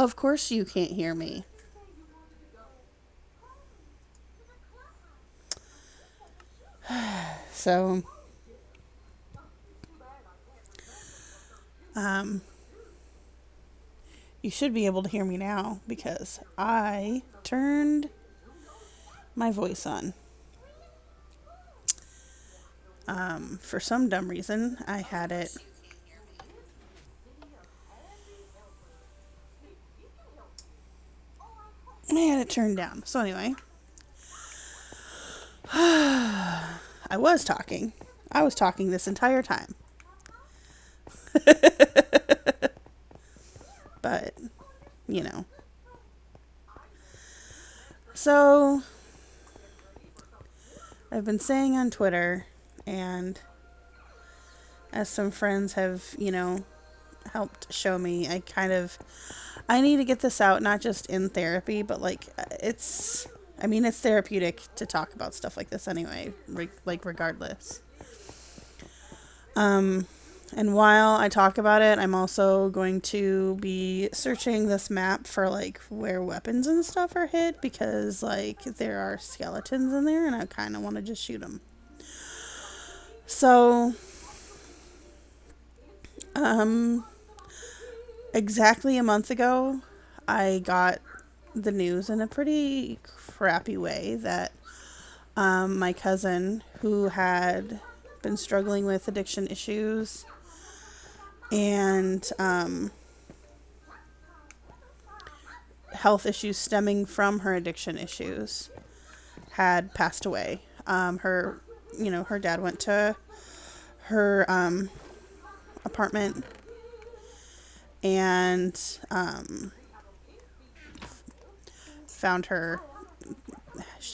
Of course you can't hear me. So, um, you should be able to hear me now because I turned my voice on. For some dumb reason, I had it turned down. So anyway, I was talking. I was talking this entire time. But, you know. So, I've been saying on Twitter, and as some friends have, helped show me, I need to get this out, not just in therapy, but like, it's therapeutic to talk about stuff like this anyway, regardless. Um, and while I talk about it, I'm also going to be searching this map for like where weapons and stuff are hid because like there are skeletons in there and I kind of want to just shoot them. So, um, exactly a month ago, I got the news in a pretty crappy way that my cousin, who had been struggling with addiction issues and health issues stemming from her addiction issues, had passed away. Her dad went to her apartment and found her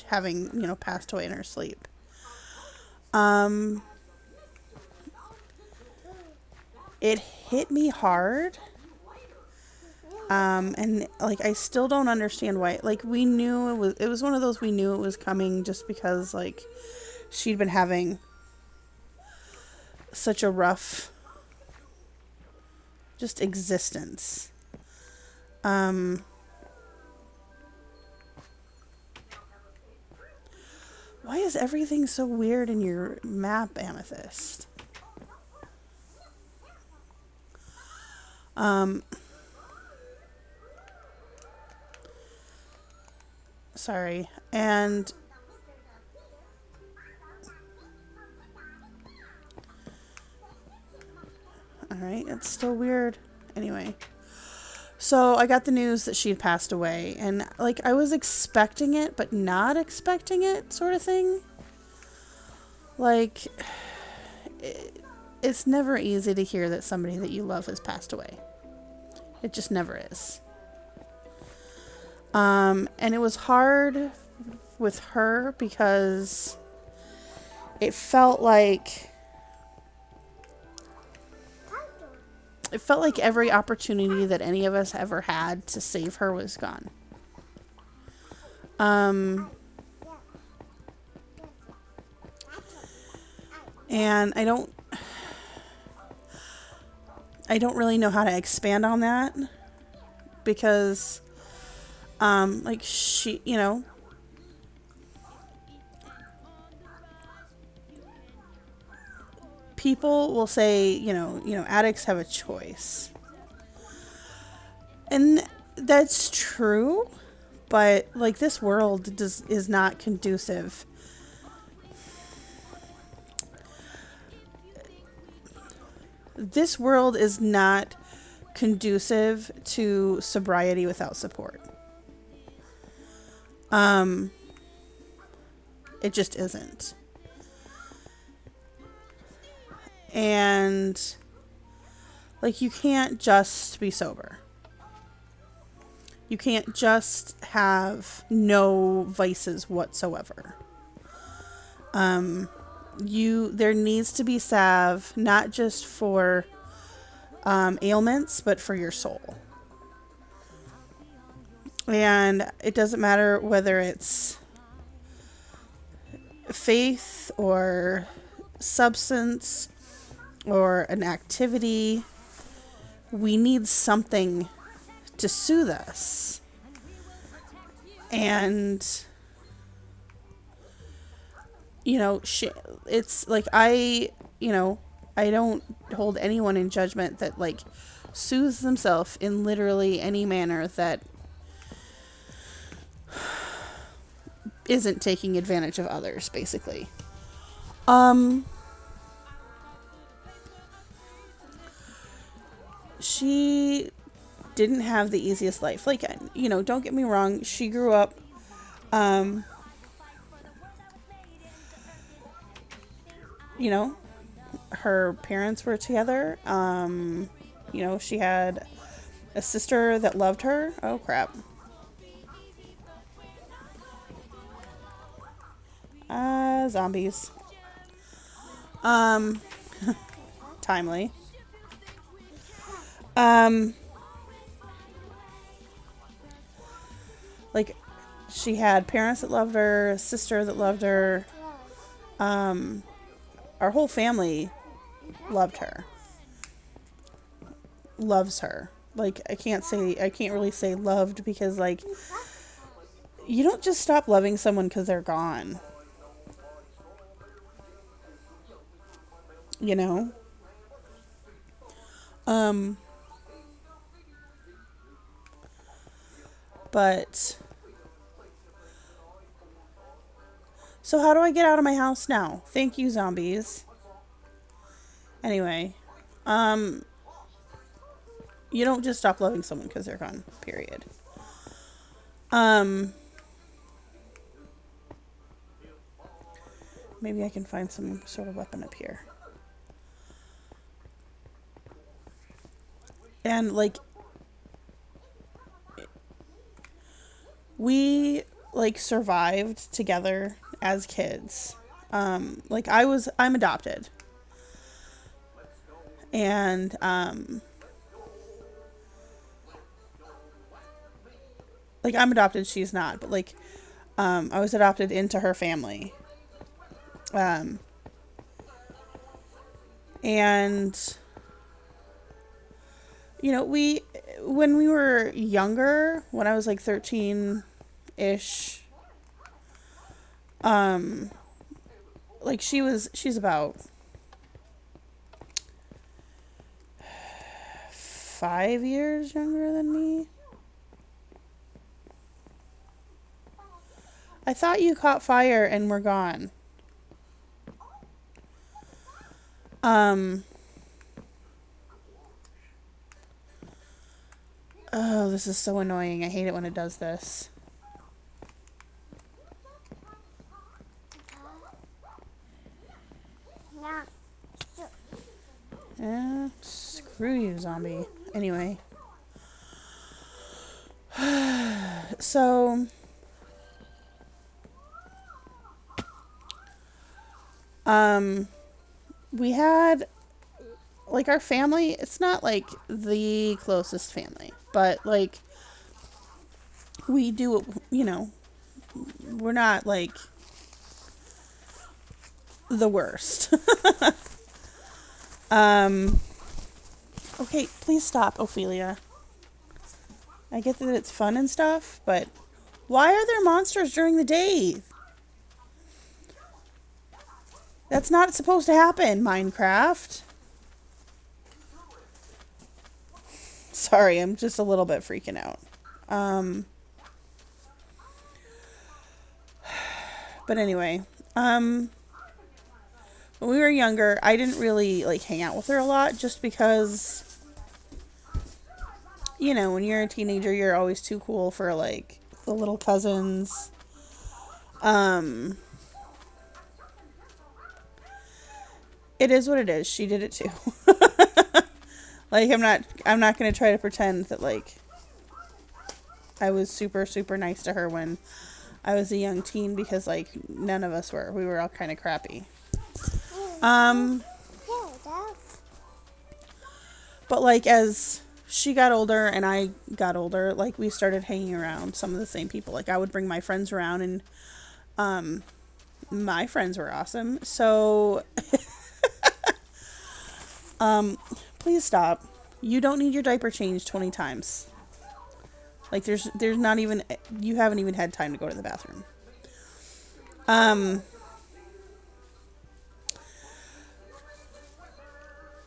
having, passed away in her sleep. Um, it hit me hard. And like I still don't understand why. Like we knew it was one of those we knew it was coming just because like she'd been having such a rough just existence. Um why is everything so weird in your map, Amethyst? Um Sorry. And all right, it's still weird. Anyway, so I got the news that she had passed away, and like I was expecting it, but not expecting it, sort of thing. Like, it's never easy to hear that somebody that you love has passed away. It just never is. And it was hard with her because it felt like every opportunity that any of us ever had to save her was gone. And I don't really know how to expand on that because like she, people will say, addicts have a choice. And that's true, but like this world is not conducive. This world is not conducive to sobriety without support. It just isn't. And like you can't just be sober. You can't just have no vices whatsoever. There needs to be salve not just for ailments, but for your soul. And it doesn't matter whether it's faith or substance or an activity. We need something to soothe us. And, you know, it's like you know, I don't hold anyone in judgment that, like, soothes themselves in literally any manner that isn't taking advantage of others, basically. She didn't have the easiest life. Like, you know, don't get me wrong. She grew up, you know, her parents were together. You know, she had a sister that loved her. Oh, crap. Zombies. Timely. Like, she had parents that loved her, a sister that loved her. Our whole family loved her. Loves her. Like, I can't really say loved, because, like, you don't just stop loving someone because they're gone. You know? But, so how do I get out of my house now? Thank you, zombies. Anyway, you don't just stop loving someone because they're gone, period. Maybe I can find some sort of weapon up here. And, like, we, like, survived together as kids. Like, I'm adopted. And, like, I'm adopted, she's not, but, like, I was adopted into her family. And, you know, when we were younger, when I was like 13-ish, like, she's about 5 years younger than me. I thought you caught fire and were gone. Oh, this is so annoying. I hate it when it does this. Screw you, zombie. Anyway. So, we had, like, our family, it's not, like, the closest family, but, like, we do, you know, we're not, like, the worst. Okay, please stop, Ophelia. I get that it's fun and stuff, but why are there monsters during the day? That's not supposed to happen, Minecraft. Sorry, I'm just a little bit freaking out. But anyway, when we were younger, I didn't really, like, hang out with her a lot, just because, you know, when you're a teenager, you're always too cool for, like, the little cousins. It is what it is. She did it too. Like, I'm not going to try to pretend that, like, I was super, super nice to her when I was a young teen, because, like, none of us were. We were all kind of crappy. But, like, as she got older and I got older, like, we started hanging around some of the same people. Like, I would bring my friends around, and my friends were awesome. So, please stop. You don't need your diaper changed 20 times. Like there's not even, you haven't even had time to go to the bathroom. Um,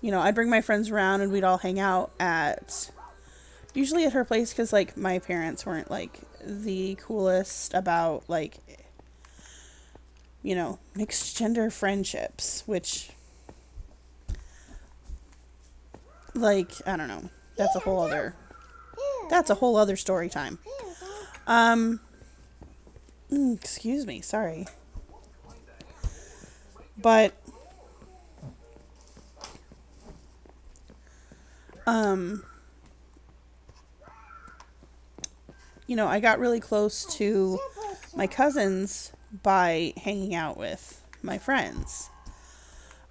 I'd bring my friends around and we'd all hang out usually at her place, because like my parents weren't like the coolest about like mixed gender friendships, which, like, I don't know, that's a whole other story time. um Excuse me, sorry. But um I got really close to my cousins by hanging out with my friends,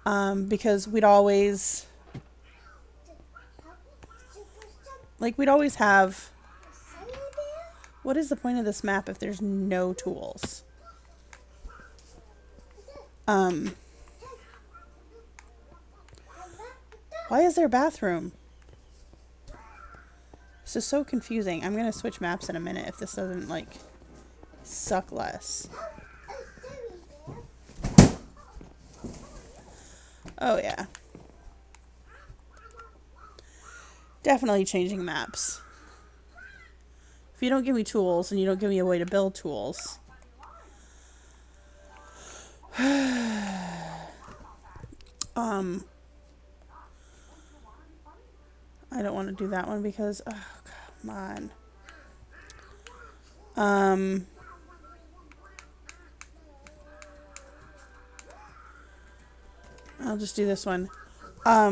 because we'd always have. What is the point of this map if there's no tools? Why is there a bathroom? This is so confusing. I'm gonna switch maps in a minute if this doesn't like suck less. Oh yeah. Definitely changing maps. If you don't give me tools and you don't give me a way to build tools. I don't want to do that one because, oh, come on. I'll just do this one. I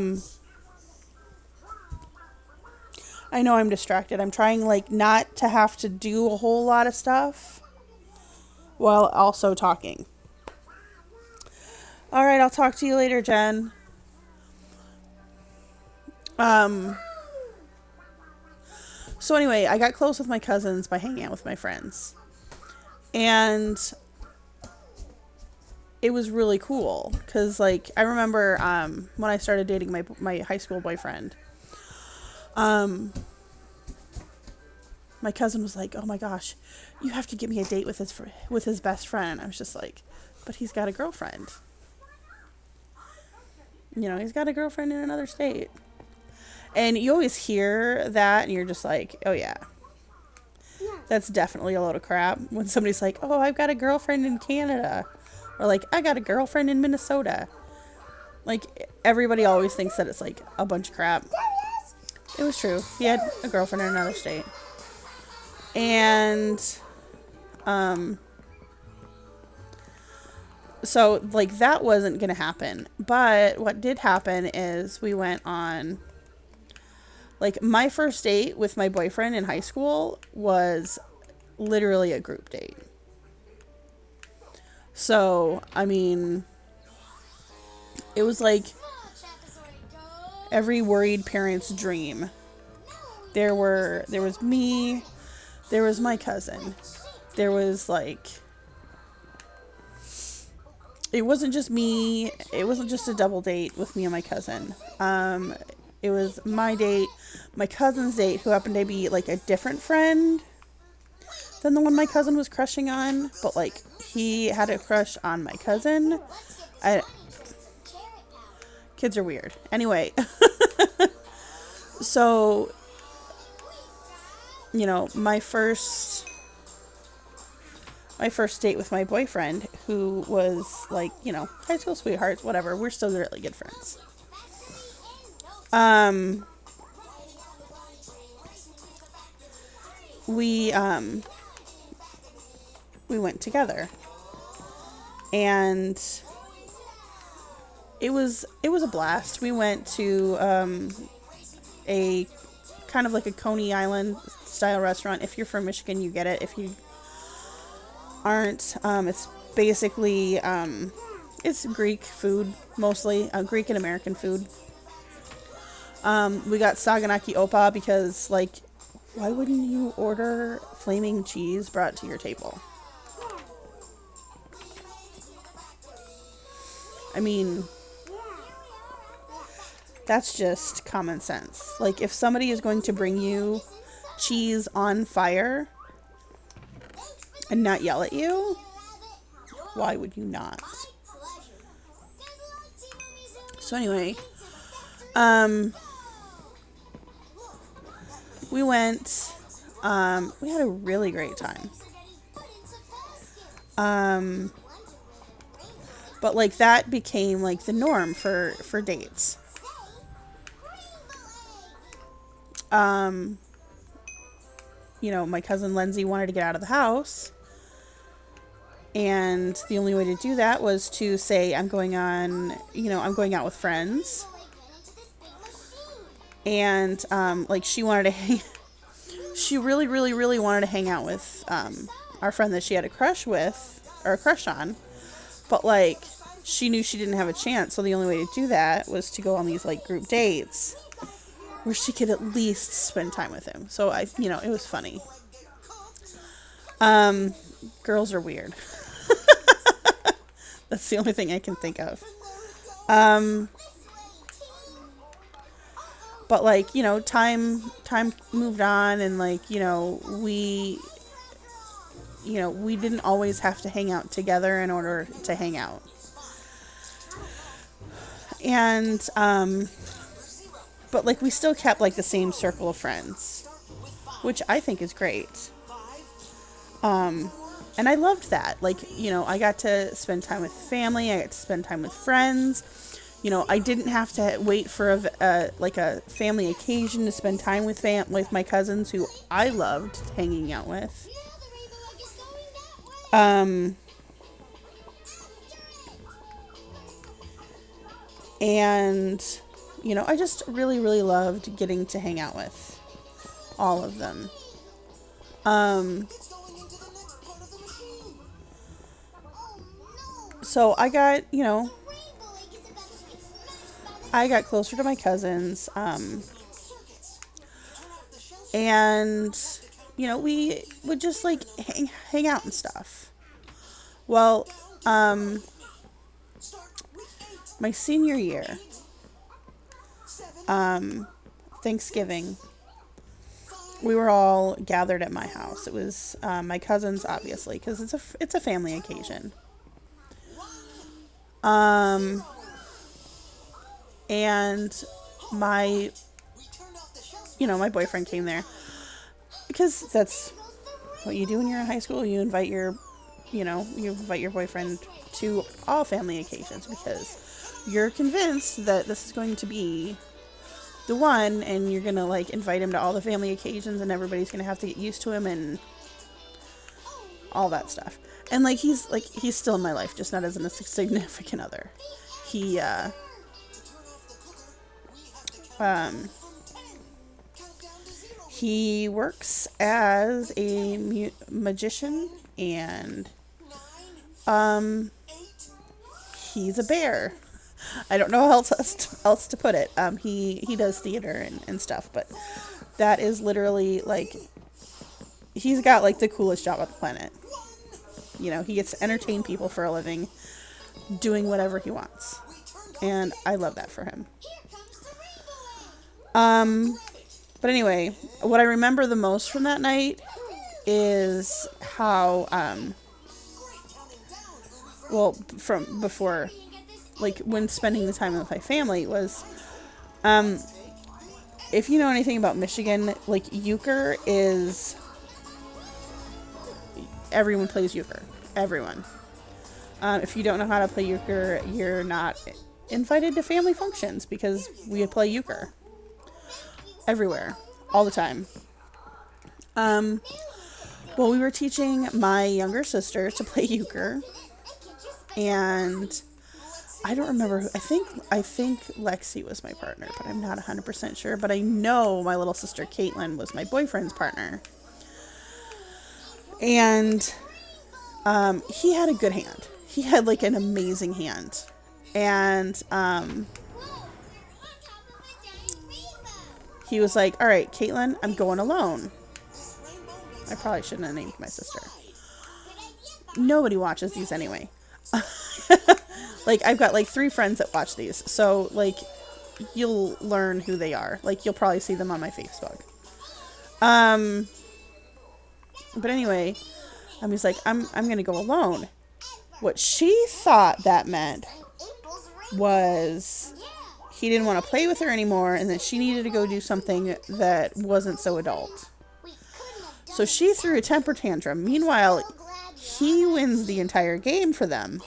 know I'm distracted. I'm trying like not to have to do a whole lot of stuff while also talking. All right, I'll talk to you later, Jen. So anyway, I got close with my cousins by hanging out with my friends. And it was really cool because, like, I remember when I started dating my high school boyfriend, my cousin was like, "Oh my gosh, you have to get me a date with his best friend." I was just like, "But he's got a girlfriend. He's got a girlfriend in another state." And you always hear that, and you're just like, "Oh yeah, that's definitely a load of crap." When somebody's like, "Oh, I've got a girlfriend in Canada," or like, "I got a girlfriend in Minnesota," like everybody always thinks that it's like a bunch of crap. It was true. He had a girlfriend in another state. And so like that wasn't gonna happen. But what did happen is we went on, like, my first date with my boyfriend in high school was literally a group date. So, I mean, it was like every worried parent's dream. There was me, there was my cousin. There was like, it wasn't just me, it wasn't just a double date with me and my cousin. It was my date, my cousin's date, who happened to be like a different friend than the one my cousin was crushing on, but like he had a crush on my cousin. Kids are weird. Anyway, so my first date with my boyfriend, who was like, high school sweethearts, whatever. We're still really good friends. We went together, and it was a blast. We went to a kind of like a Coney Island style restaurant. If you're from Michigan, you get it. If you aren't, it's basically it's Greek food, mostly Greek and American food. We got Saganaki Oppa because, like, why wouldn't you order flaming cheese brought to your table? I mean, that's just common sense. Like, if somebody is going to bring you cheese on fire and not yell at you, why would you not? So anyway, we went, we had a really great time. But like that became like the norm for dates. You know, my cousin Lindsay wanted to get out of the house. And the only way to do that was to say, I'm going on, you know, I'm going out with friends. And, like, she wanted to hang, she really, really, really wanted to hang out with, our friend that she had a crush with, or a crush on. But, like, she knew she didn't have a chance. So the only way to do that was to go on these, like, group dates where she could at least spend time with him. So you know, it was funny. Girls are weird. That's the only thing I can think of. But like, you know, time moved on, and like, you know, we didn't always have to hang out together in order to hang out. And, but like we still kept like the same circle of friends, which I think is great. And I loved that. Like, you know, I got to spend time with family. I got to spend time with friends. You know, I didn't have to wait for a family occasion to spend time with my cousins who I loved hanging out with. And, you know, I just really, really loved getting to hang out with all of them. So I got, you know, I got closer to my cousins, and, you know, we would just, like, hang out and stuff. Well, my senior year, Thanksgiving, we were all gathered at my house. It was, my cousins, obviously, because it's a family occasion. And my boyfriend came there, because that's what you do when you're in high school. You invite your boyfriend to all family occasions, because you're convinced that this is going to be the one, and you're going to like invite him to all the family occasions, and everybody's going to have to get used to him and all that stuff. And like he's still in my life, just not as a significant other. He works as a magician, and he's a bear. I don't know how else to put it. He does theater and stuff, but that is literally like, he's got like the coolest job on the planet. You know, he gets to entertain people for a living, doing whatever he wants. And I love that for him. But anyway, what I remember the most from that night is how, from before, like when spending the time with my family was, if you know anything about Michigan, like euchre is, everyone plays euchre. Everyone. If you don't know how to play euchre, you're not invited to family functions, because we play euchre everywhere, all the time. Well, we were teaching my younger sister to play euchre, and I don't remember. I think Lexi was my partner, but I'm not 100% sure. But I know my little sister Caitlin was my boyfriend's partner, and he had a good hand. He had like an amazing hand, and he was like, all right, Caitlin, I'm going alone. I probably shouldn't have named my sister. Nobody watches these anyway. Like, I've got like 3 friends that watch these. So like, you'll learn who they are. Like, you'll probably see them on my Facebook. Um, but anyway, he's like, I'm gonna go alone. What she thought that meant was he didn't want to play with her anymore and that she needed to go do something that wasn't so adult. So she threw a temper tantrum. Meanwhile, he wins the entire game for them.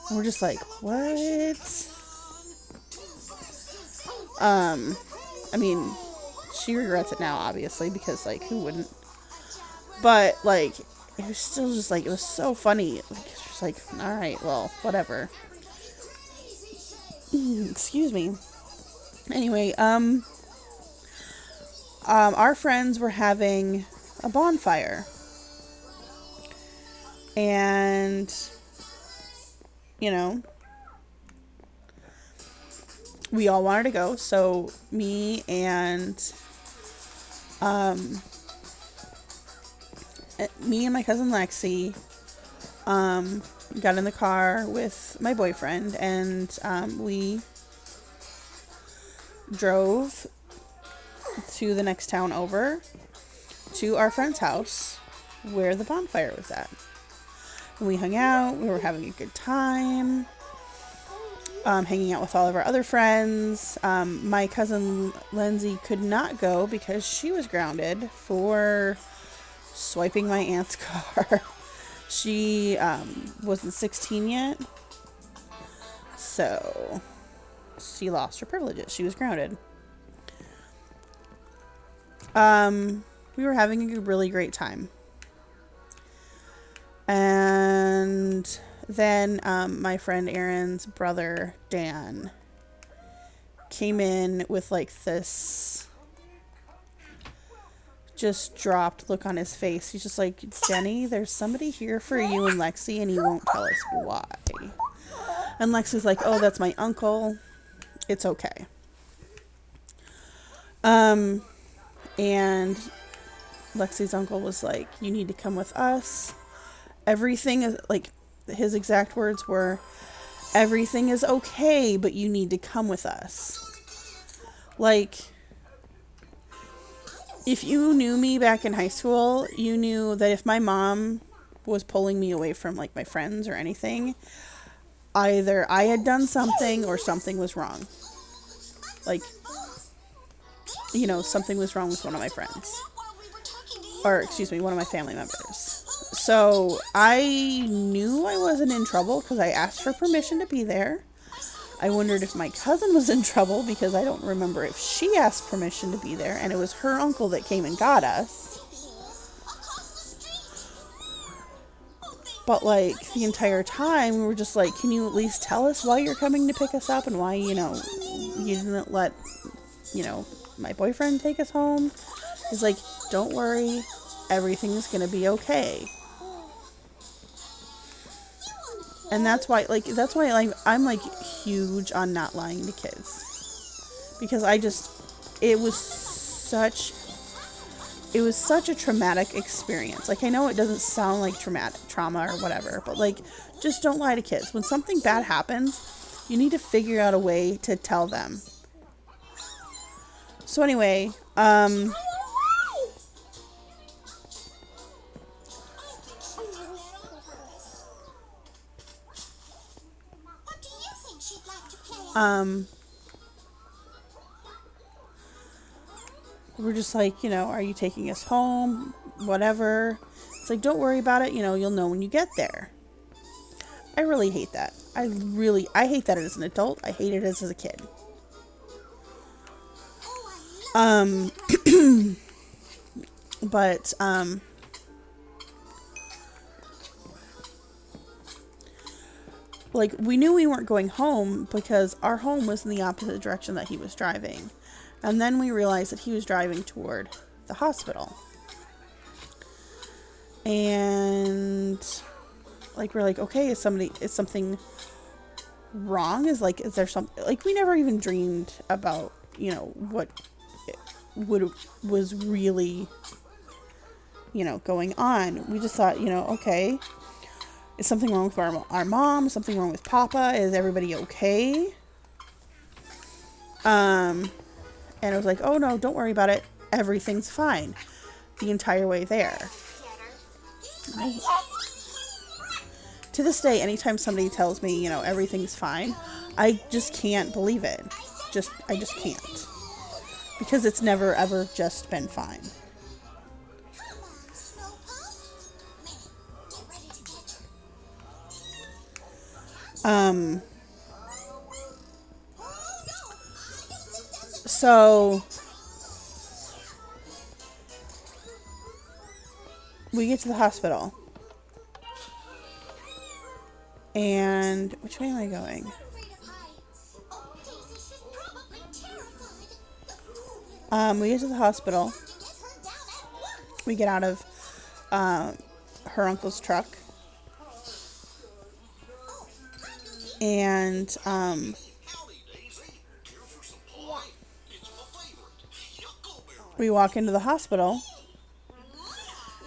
And we're just like, what? I mean, she regrets it now, obviously, because, like, who wouldn't? But, like, it was still just, like, it was so funny. Like, it's just like, alright, well, whatever. Excuse me. Anyway, our friends were having a bonfire. And, you know, we all wanted to go. So me and my cousin Lexi got in the car with my boyfriend, and we drove to the next town over to our friend's house where the bonfire was at. And we hung out. We were having a good time, hanging out with all of our other friends. My cousin Lindsay could not go because she was grounded for swiping my aunt's car. She wasn't 16 yet, so she lost her privileges. She was grounded. We were having a really great time. And then my friend Aaron's brother, Dan, came in with like this just dropped look on his face. He's just like, Jenny, there's somebody here for you and Lexi, and he won't tell us why. And Lexi's like, oh, that's my uncle. It's okay. And Lexi's uncle was like, you need to come with us. Everything is, like, his exact words were, everything is okay, but you need to come with us. Like, if you knew me back in high school, you knew that if my mom was pulling me away from, like, my friends or anything, either I had done something or something was wrong. Like, you know, something was wrong with one of my friends. Or, excuse me, one of my family members. So, I knew I wasn't in trouble because I asked for permission to be there. I wondered if my cousin was in trouble because I don't remember if she asked permission to be there, and it was her uncle that came and got us. But, like, the entire time, we were just like, can you at least tell us why you're coming to pick us up and why, you know, you didn't let, you know, my boyfriend take us home? He's like, don't worry, everything's gonna be okay. And that's why, like, I'm, like, huge on not lying to kids. Because it was such a traumatic experience. Like, I know it doesn't sound like trauma or whatever, but, like, just don't lie to kids. When something bad happens, you need to figure out a way to tell them. So anyway, we're just like, you know, are you taking us home? Whatever. It's like, don't worry about it. You know, you'll know when you get there. I really hate that. I hate that as an adult. I hate it as a kid. But, like, we knew we weren't going home because our home was in the opposite direction that he was driving. And then we realized that he was driving toward the hospital. And, like, we're like, okay, is something wrong? Is there something, like, we never even dreamed about, you know, what was really, you know, going on. We just thought, you know, okay, is something wrong with our mom? Is something wrong with Papa? Is everybody okay? And I was like, oh no, don't worry about it. everything's fine the entire way there. To this day, anytime somebody tells me, you know, everything's fine, I just can't believe it. I just can't. Because it's never ever just been fine. So we get to the hospital. And which way am I going? We get to the hospital. We get out of her uncle's truck. And we walk into the hospital.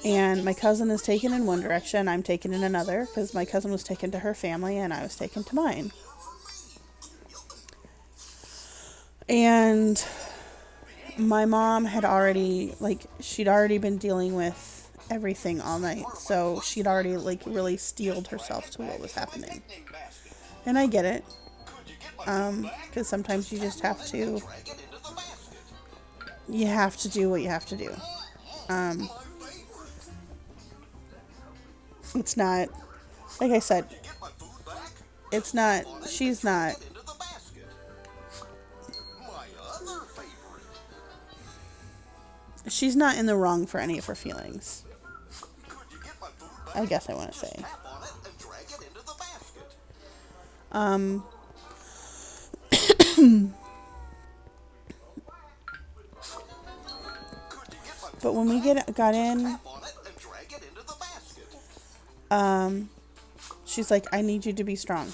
And my cousin is taken in one direction, I'm taken in another, because my cousin was taken to her family and I was taken to mine. And my mom had already, she'd already been dealing with everything all night, so she'd already, really steeled herself to what was happening. And I get it, because sometimes you just have to, do what you have to do. It's not, like I said, she's not, in the wrong for any of her feelings. I guess I want to say. But when we got in, she's like, I need you to be strong.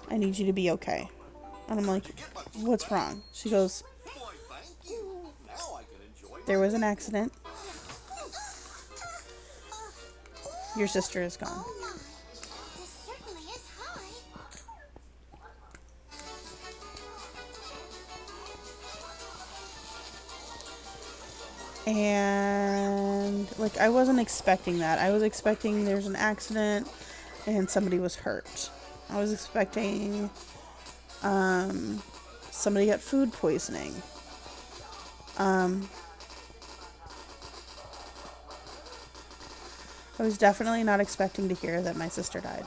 I need you to be okay. And I'm like, what's wrong? She goes, there was an accident. Your sister is gone. And I wasn't expecting that. I was expecting there's an accident and somebody was hurt. I was expecting somebody got food poisoning. I was definitely not expecting to hear that my sister died.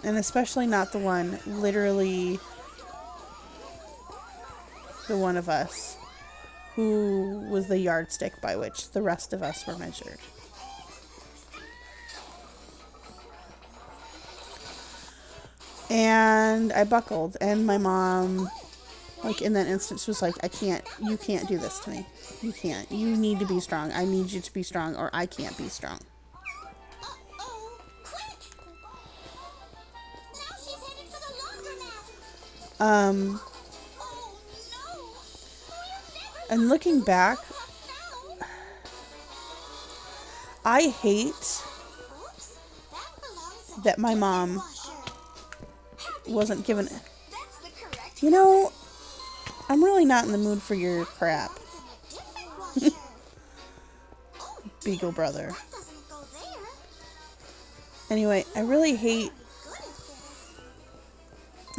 And especially not the one, literally the one of us who was the yardstick by which the rest of us were measured. And I buckled, and my mom, in that instance, was like, you can't do this to me. You can't. You need to be strong. I need you to be strong, or I can't be strong. And looking back, I hate that my mom wasn't given it. You know, I'm really not in the mood for your crap. Beagle brother. Anyway, I really hate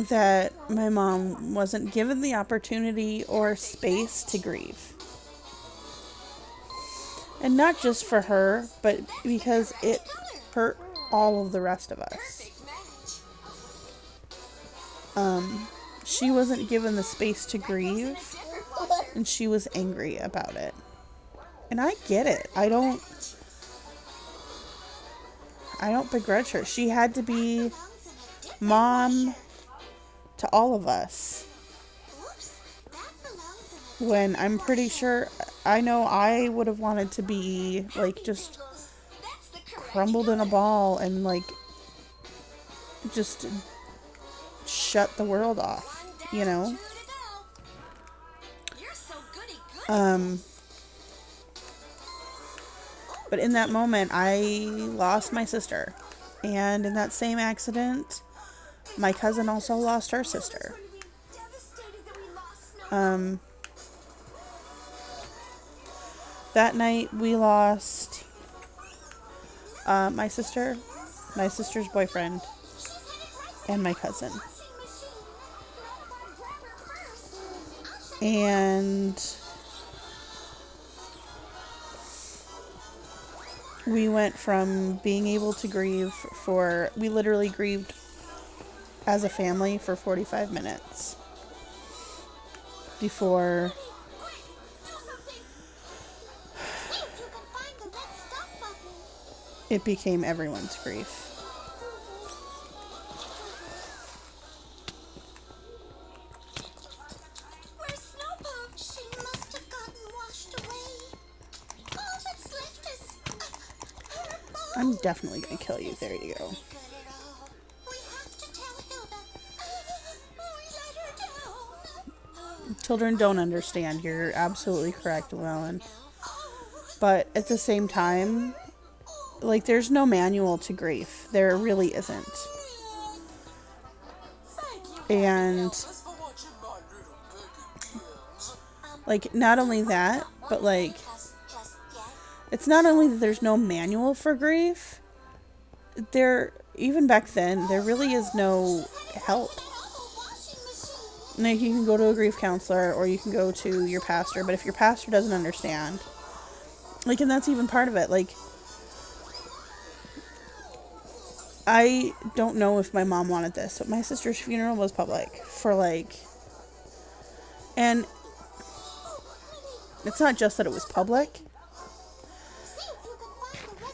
that my mom wasn't given the opportunity or space to grieve. And not just for her, but because it hurt all of the rest of us. She wasn't given the space to grieve, and she was angry about it. And I get it. I don't begrudge her. She had to be mom to all of us. When I'm pretty sure, I know I would have wanted to be, just crumbled in a ball and, just shut the world off, you know? But in that moment, I lost my sister. And in that same accident, my cousin also lost her sister. Um, that night we lost my sister, my sister's boyfriend, and my cousin. And we went from being able to grieve we literally grieved as a family for 45 minutes before it became everyone's grief. I'm definitely gonna kill you. There you go. Children don't understand. You're absolutely correct, Llewellyn. But at the same time, like, there's no manual to grief. There really isn't. And, like, not only that, but, like, it's not only that there's no manual for grief, even back then, there really is no help. Like, you can go to a grief counselor or you can go to your pastor, but if your pastor doesn't understand, like, and that's even part of it, like, I don't know if my mom wanted this, but my sister's funeral was public for, like, and it's not just that it was public,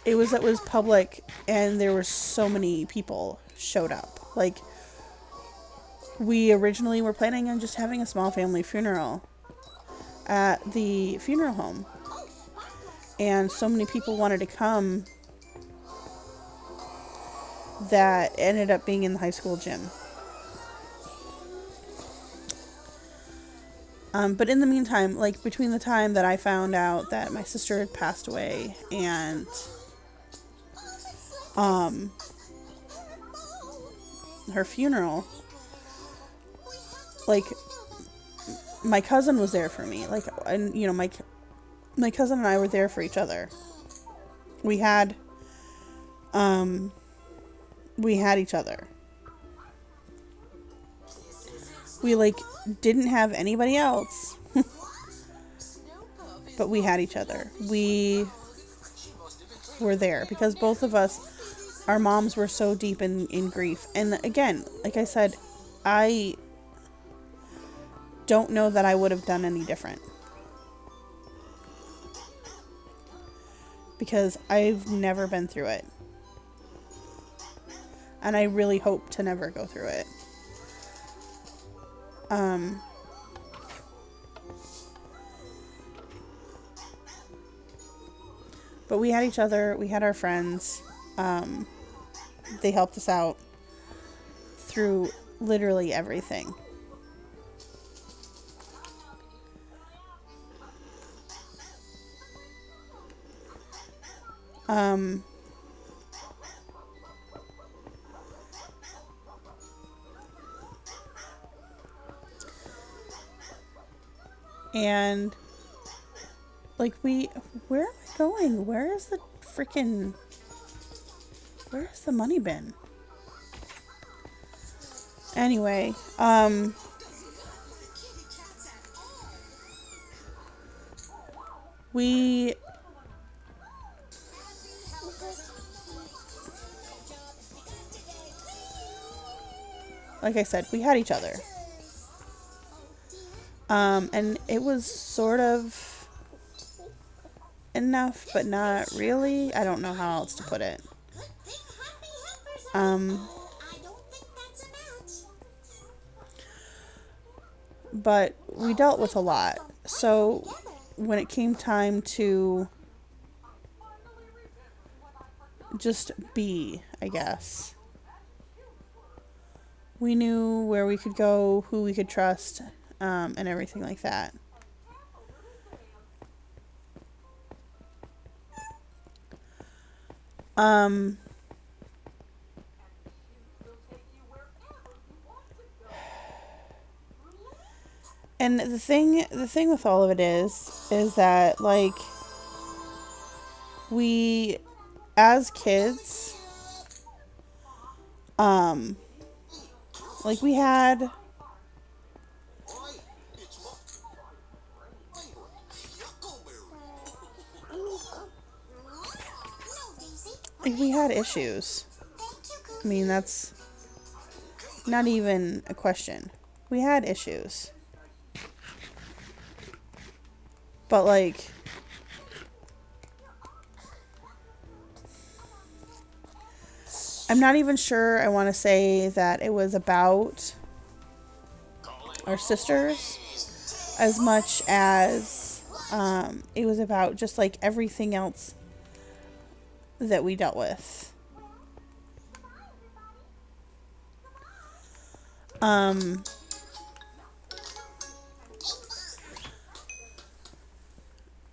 it was public and there were so many people showed up. Like, we originally were planning on just having a small family funeral at the funeral home. And so many people wanted to come that ended up being in the high school gym. But in the meantime, like, between the time that I found out that my sister had passed away and her funeral, like, my cousin was there for me. Like, and you know, my cousin and I were there for each other. We had each other. We, like, didn't have anybody else. But we had each other. We were there because both of us, our moms were so deep in grief. And again, like I said, I don't know that I would have done any different. Because I've never been through it. And I really hope to never go through it. But we had each other, we had our friends. They helped us out through literally everything. And, like, where am I going? Where's the money bin? Anyway, we, like I said, we had each other. And it was sort of enough, but not really. I don't know how else to put it. But we dealt with a lot. So when it came time to just be, I guess, we knew where we could go, who we could trust, and everything like that. And the thing with all of it is that, like, we, as kids, like, we had, issues. I mean, that's not even a question. We had issues. But, like, I'm not even sure I want to say that it was about our sisters as much as it was about just, like, everything else that we dealt with.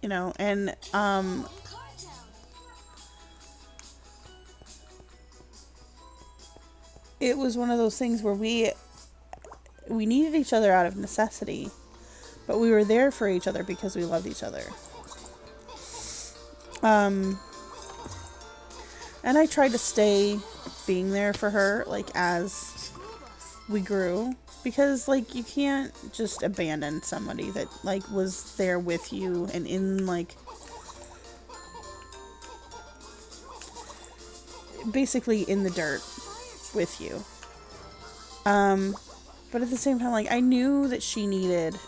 You know, and it was one of those things where we needed each other out of necessity, but we were there for each other because we loved each other. And I tried to stay being there for her, like, as we grew, because, like, you can't just abandon somebody that, like, was there with you and in, like, basically in the dirt with you. But at the same time, like, I knew that she needed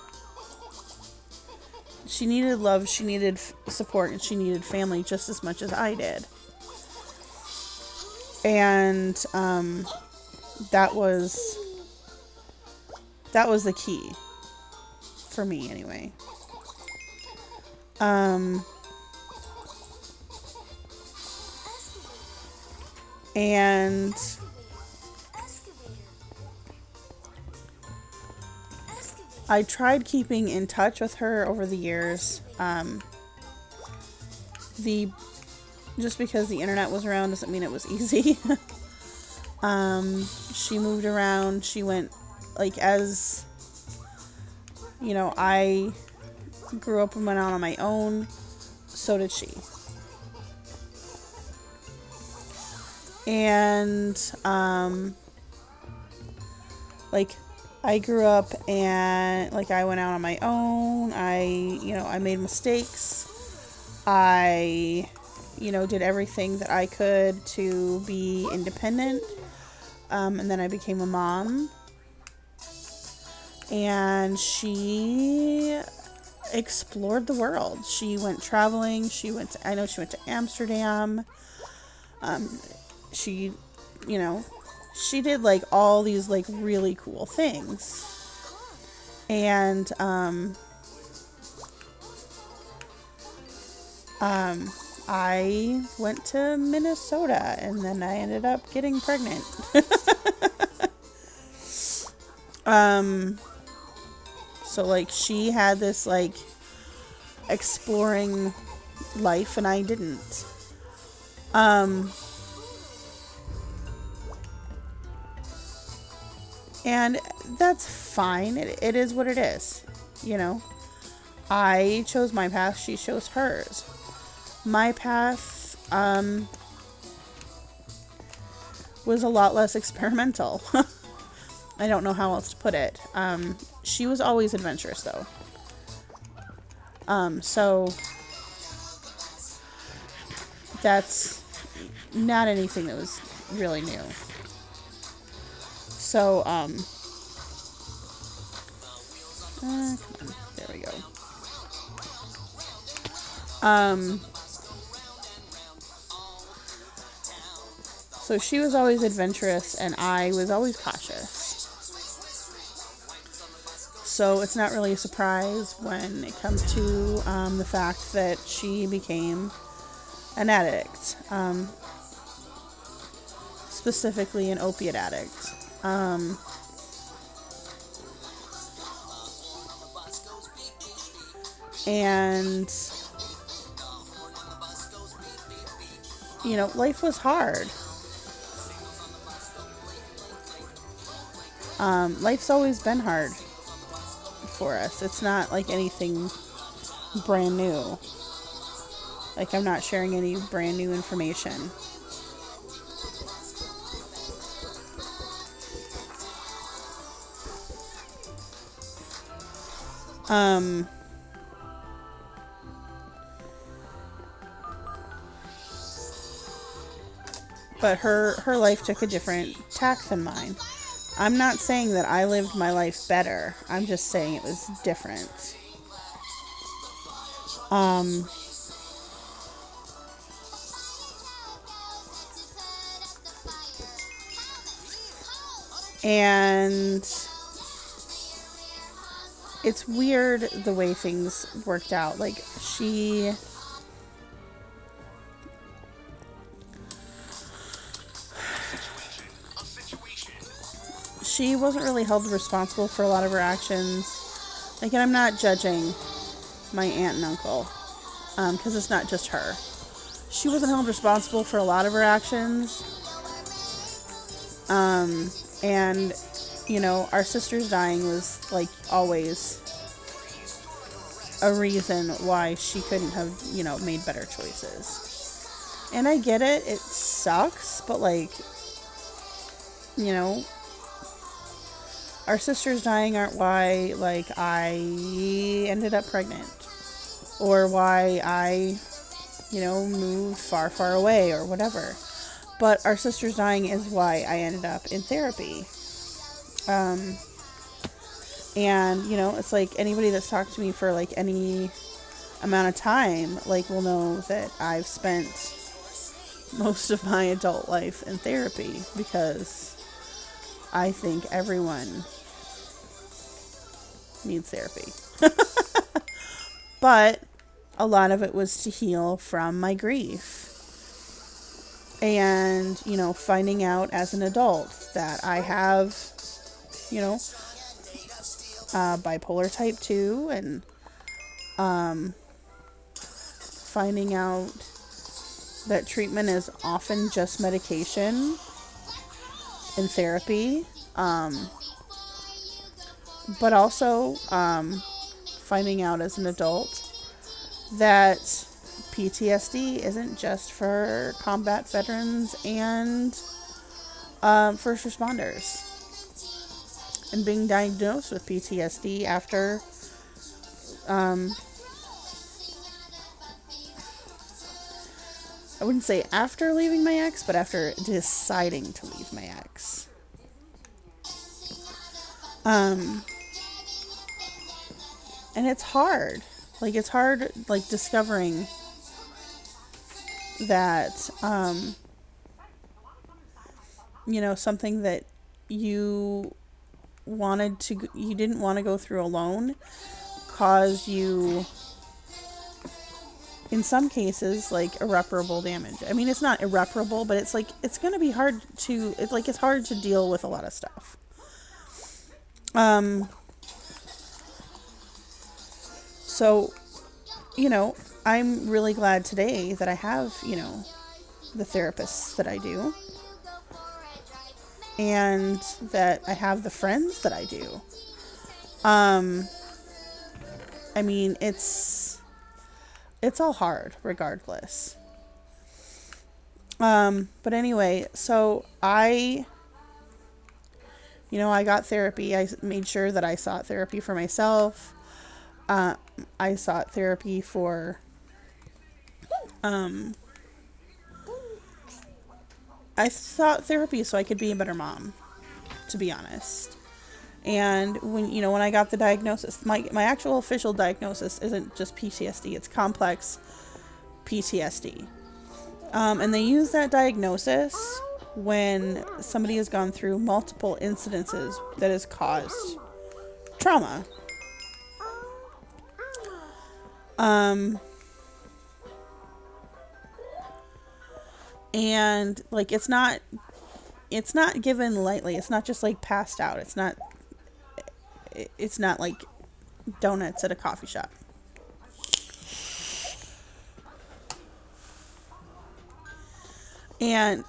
love, she needed support, and she needed family just as much as I did. And that was the key for me, anyway. And I tried keeping in touch with her over the years. Just because the internet was around doesn't mean it was easy. She moved around. She went, like, as, you know, I grew up and went out on my own. So did she. And, like, I grew up and, like, I went out on my own. I made mistakes. I, did everything that I could to be independent. And then I became a mom. And she explored the world. She went traveling. I know she went to Amsterdam. She did, like, all these, like, really cool things. And, I went to Minnesota, and then I ended up getting pregnant. So, like, she had this, like, exploring life, and I didn't. And that's fine. It is what it is. I chose my path. She chose hers. My path was a lot less experimental. I don't know how else to put it. She was always adventurous, though. So that's not anything that was really new. So, come on, there we go. So she was always adventurous, and I was always cautious. So it's not really a surprise when it comes to the fact that she became an addict, specifically an opiate addict. And, life was hard. Life's always been hard for us. It's not like anything brand new. Like, I'm not sharing any brand new information. But her life took a different tack than mine. I'm not saying that I lived my life better. I'm just saying it was different. And it's weird the way things worked out. Like, she wasn't really held responsible for a lot of her actions. Like, and I'm not judging my aunt and uncle, because it's not just her. She wasn't held responsible for a lot of her actions. And, you know, our sister's dying was, like, always a reason why she couldn't have, you know, made better choices. And I get it. It sucks, but, like, you know, our sisters dying aren't why, like, I ended up pregnant. Or why I, you know, moved far, far away or whatever. But our sisters dying is why I ended up in therapy. And, you know, it's like anybody that's talked to me for, like, any amount of time, like, will know that I've spent most of my adult life in therapy, because I think everyone needs therapy. But a lot of it was to heal from my grief. And, you know, finding out as an adult that I have, you know, bipolar type 2, and finding out that treatment is often just medication and therapy, but also finding out as an adult that PTSD isn't just for combat veterans and first responders. And being diagnosed with PTSD after I wouldn't say after leaving my ex, but after deciding to leave my ex. And it's hard. Like, it's hard, like, discovering that, you know, something that you didn't want to go through alone caused you, in some cases, like, irreparable damage. I mean, it's not irreparable, but it's like, it's going to be hard to, it's hard to deal with a lot of stuff. So, you know, I'm really glad today that I have, you know, the therapists that I do, and that I have the friends that I do. I mean, it's all hard regardless. But anyway, so I got therapy. I made sure that I sought therapy for myself. I sought therapy for, I sought therapy so I could be a better mom, to be honest. And when I got the diagnosis, my actual official diagnosis isn't just PTSD, it's complex PTSD. And they use that diagnosis when somebody has gone through multiple incidences that has caused trauma. And, like, it's not given lightly. It's not just, like, passed out. It's not like donuts at a coffee shop. And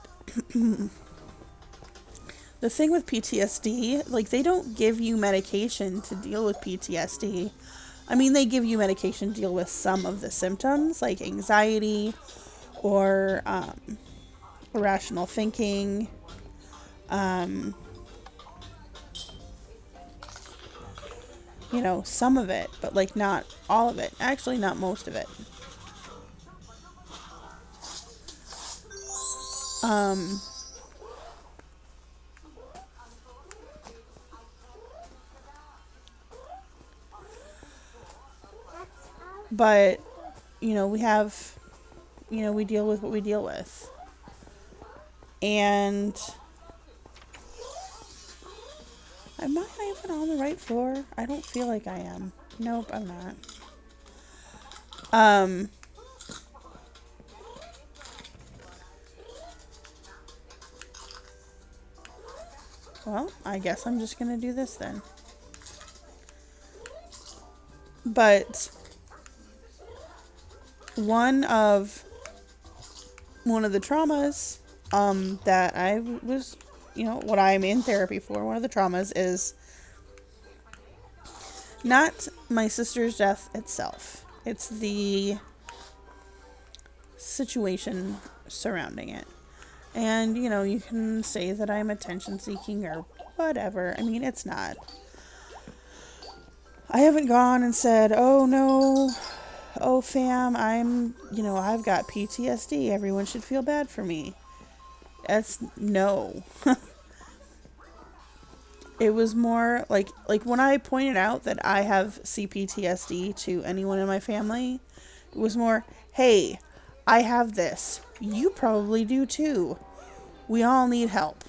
The thing with PTSD, like, they don't give you medication to deal with PTSD. I mean, they give you medication to deal with some of the symptoms, like anxiety or irrational thinking. Um, some of it, but like not all of it. Actually, not most of it. Um, but, we have, we deal with what we deal with. And am I even on the right floor? I don't feel like I am. Nope, I'm not. Well, I guess I'm just gonna do this then. But one of the traumas that I was, what I'm in therapy for, one of the traumas is not my sister's death itself. It's the situation surrounding it. And, you can say that I'm attention seeking or whatever. I mean, it's not. I haven't gone and said, oh no, oh fam, I've got PTSD. Everyone should feel bad for me. That's no. It was more like when I pointed out that I have CPTSD to anyone in my family, it was more, hey, I have this. You probably do too. We all need help.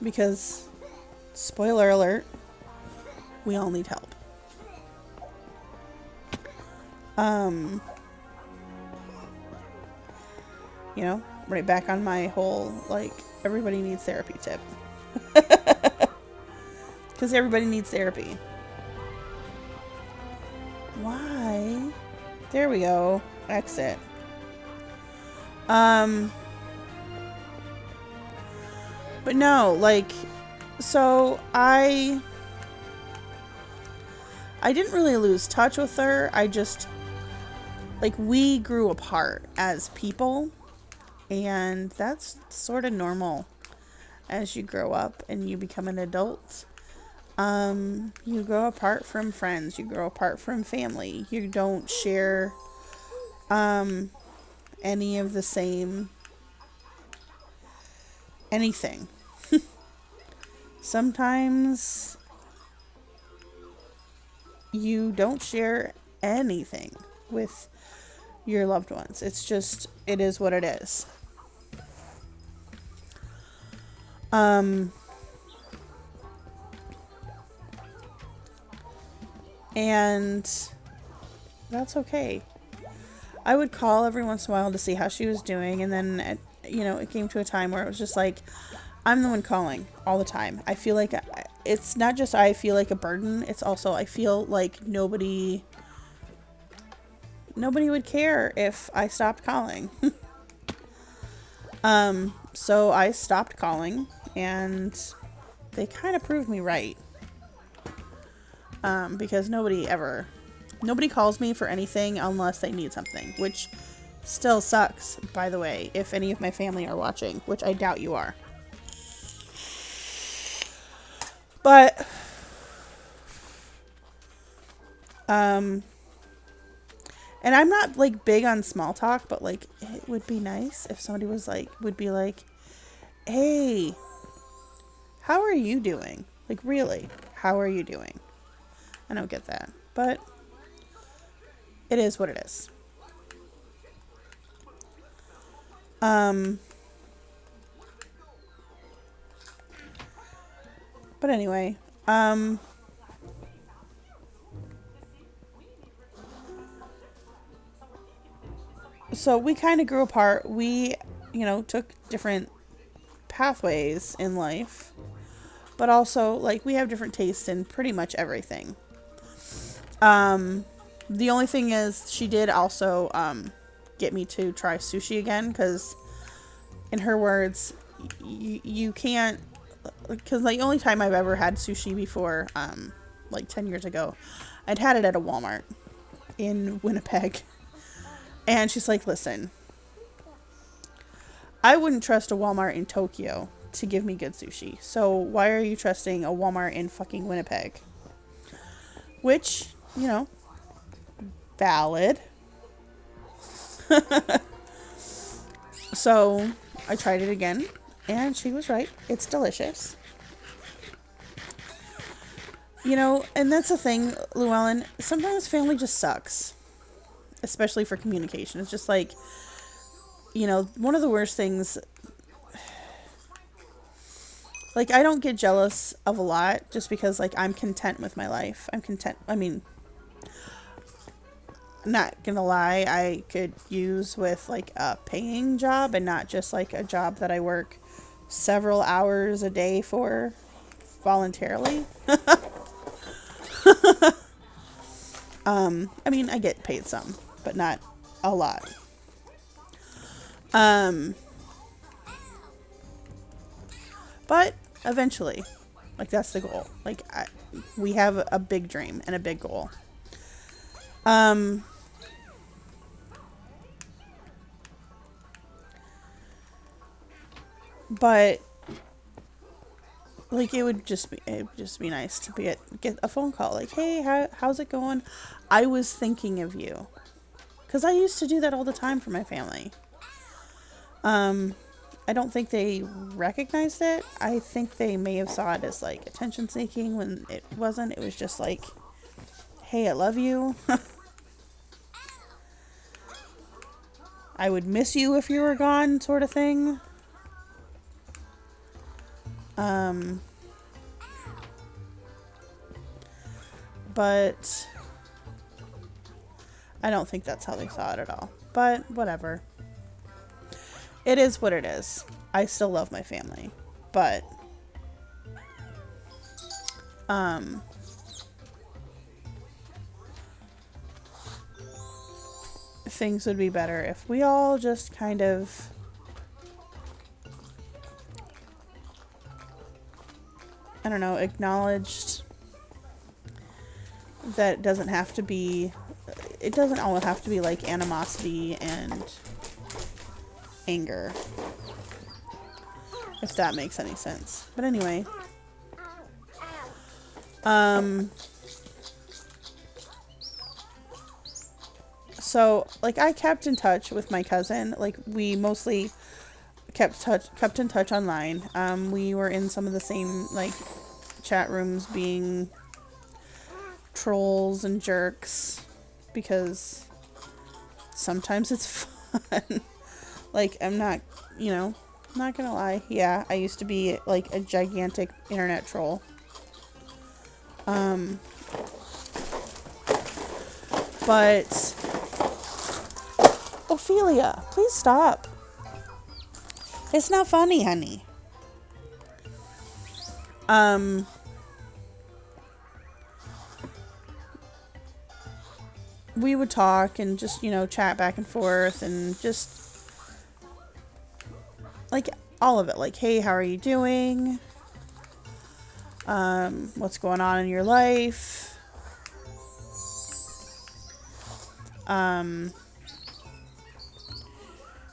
Because, spoiler alert, we all need help. Right back on my whole, like, everybody needs therapy tip. Because everybody needs therapy. Why? There we go. Exit. But no, like, so I didn't really lose touch with her. I just, like, we grew apart as people, and that's sort of normal as you grow up and you become an adult. You grow apart from friends, you grow apart from family. You don't share any of the same anything. Sometimes you don't share anything with your loved ones. It's just, it is what it is. And that's okay. I would call every once in a while to see how she was doing, and then, it came to a time where it was just like, I'm the one calling all the time. I feel like it's not just I feel like a burden, it's also I feel like nobody would care if I stopped calling. So I stopped calling, and they kind of proved me right. Because nobody calls me for anything unless they need something, which still sucks, by the way, if any of my family are watching, which I doubt you are. But, and I'm not, like, big on small talk, but, like, it would be nice if somebody would be like, hey, how are you doing? Like, really, how are you doing? I don't get that, but it is what it is. But anyway, so we kind of grew apart. We, took different pathways in life, but also, like, we have different tastes in pretty much everything. The only thing is, she did also, get me to try sushi again, because in her words, you can't, because the only time I've ever had sushi before, like 10 years ago, I'd had it at a Walmart in Winnipeg. And she's like, listen, I wouldn't trust a Walmart in Tokyo to give me good sushi. So why are you trusting a Walmart in fucking Winnipeg? Which, valid. So I tried it again, and she was right. It's delicious. And that's the thing, Llewellyn. Sometimes family just sucks, especially for communication. It's just like, one of the worst things. Like, I don't get jealous of a lot just because, like, I'm content with my life. I'm content. I mean, not gonna lie, I could use with, like, a paying job and not just, like, a job that I work several hours a day for voluntarily. I mean, I get paid some, but not a lot. But eventually, like, that's the goal. Like, we have a big dream and a big goal. But like, it would just be nice to get a phone call. Like, hey, how's it going? I was thinking of you, because I used to do that all the time for my family. I don't think they recognized it. I think they may have saw it as, like, attention seeking when it wasn't. It was just like, hey, I love you. I would miss you if you were gone, sort of thing. But I don't think that's how they saw it at all. But whatever. It is what it is. I still love my family. But things would be better if we all just kind of acknowledged that it doesn't all have to be like animosity and anger, if that makes any sense. But anyway, so, like, I kept in touch with my cousin. Like, we mostly kept in touch online. We were in some of the same, like, chat rooms being trolls and jerks, because sometimes it's fun. Like, I'm not gonna lie. Yeah, I used to be, like, a gigantic internet troll. But Ophelia, please stop. It's not funny, honey. We would talk and just, chat back and forth and just, like, all of it. Like, hey, how are you doing? What's going on in your life?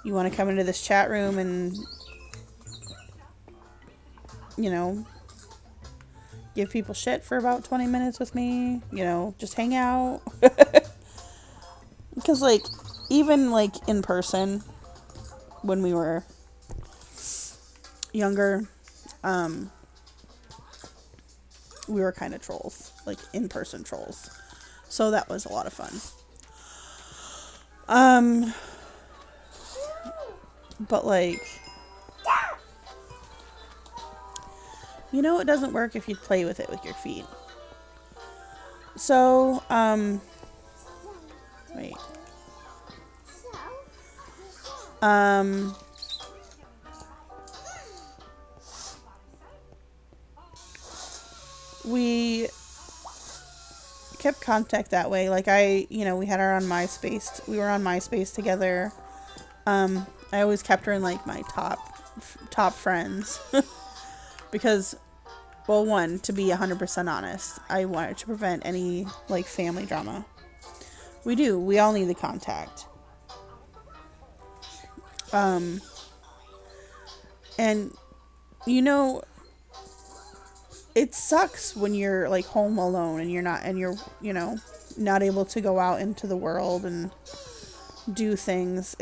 You want to come into this chat room and, give people shit for about 20 minutes with me? Just hang out. Because, like, even, like, in person, when we were younger, we were kind of trolls. Like, in-person trolls. So that was a lot of fun. But, like, it doesn't work if you play with it with your feet. So, wait. We kept contact that way. Like, we had our on MySpace. We were on MySpace together. I always kept her in like my top friends because, well, one, to be 100% honest, I wanted to prevent any like family drama. We do. We all need the contact. And you know, it sucks when you're like home alone and you're not able to go out into the world and do things.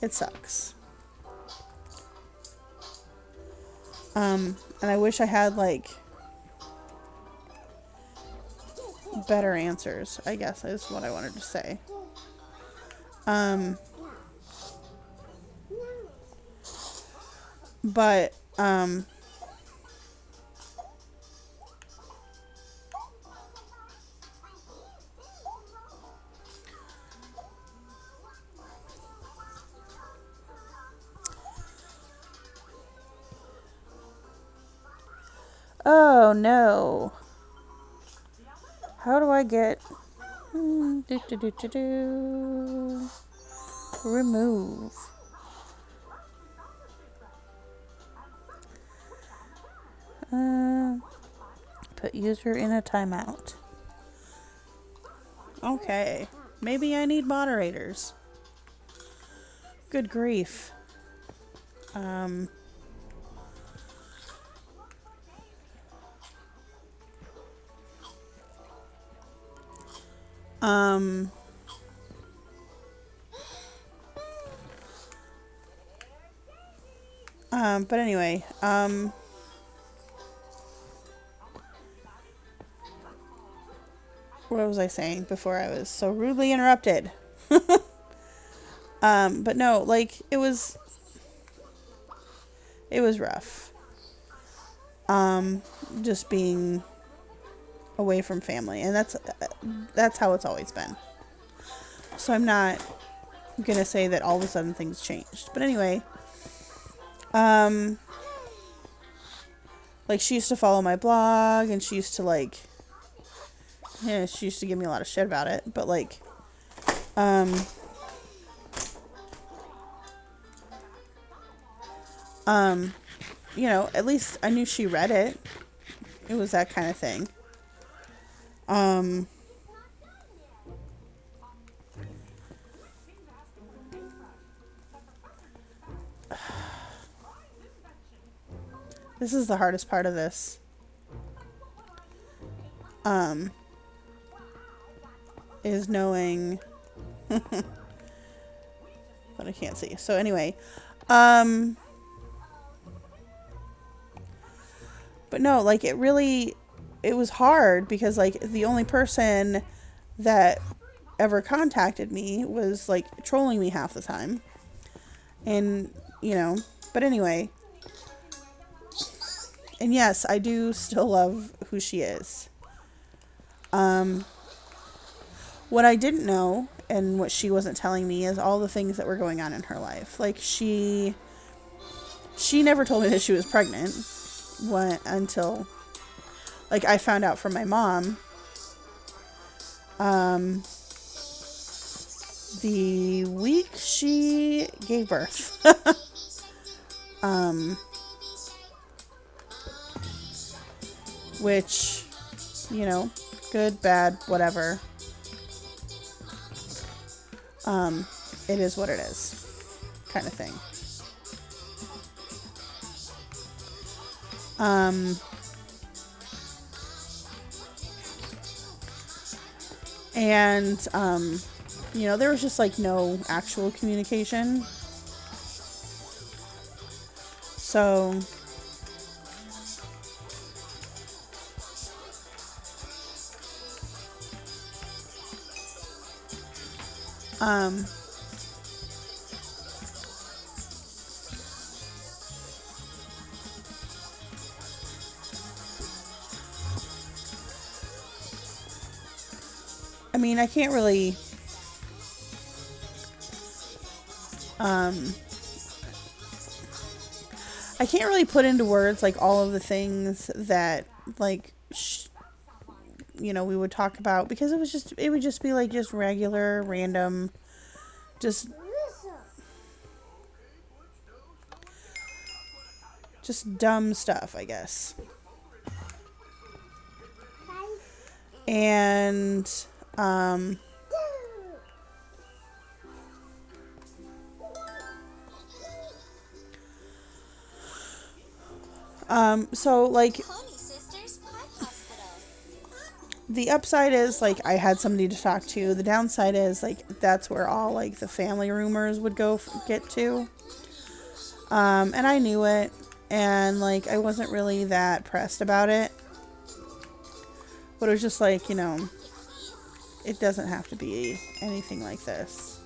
It sucks. And I wish I had like better answers, I guess is what I wanted to say. But oh no. How do I get remove? Put user in a timeout. Okay. Maybe I need moderators. Good grief. But anyway, what was I saying before I was so rudely interrupted? But no, like it was rough. Just being away from family, and that's how it's always been. So I'm not gonna say that all of a sudden things changed. But anyway, like she used to follow my blog, and she used to she used to give me a lot of shit about it, but like, at least I knew she read it. It was that kind of thing. This is the hardest part of this. Is knowing but I can't see. So anyway, but no, like it was hard because like the only person that ever contacted me was like trolling me half the time. And, but anyway, and yes, I do still love who she is. What I didn't know and what she wasn't telling me is all the things that were going on in her life. Like she never told me that she was pregnant until like I found out from my mom the week she gave birth. Which, good, bad, whatever. It is what it is, kind of thing. And, there was just like no actual communication. So, I mean, I can't really, put into words like all of the things that like we would talk about, because it would just be like just regular, random, just dumb stuff, I guess. And so like the upside is like I had somebody to talk to. The downside is like that's where all like the family rumors would get to. And I knew it, and like I wasn't really that pressed about it. But it was just like, it doesn't have to be anything like this.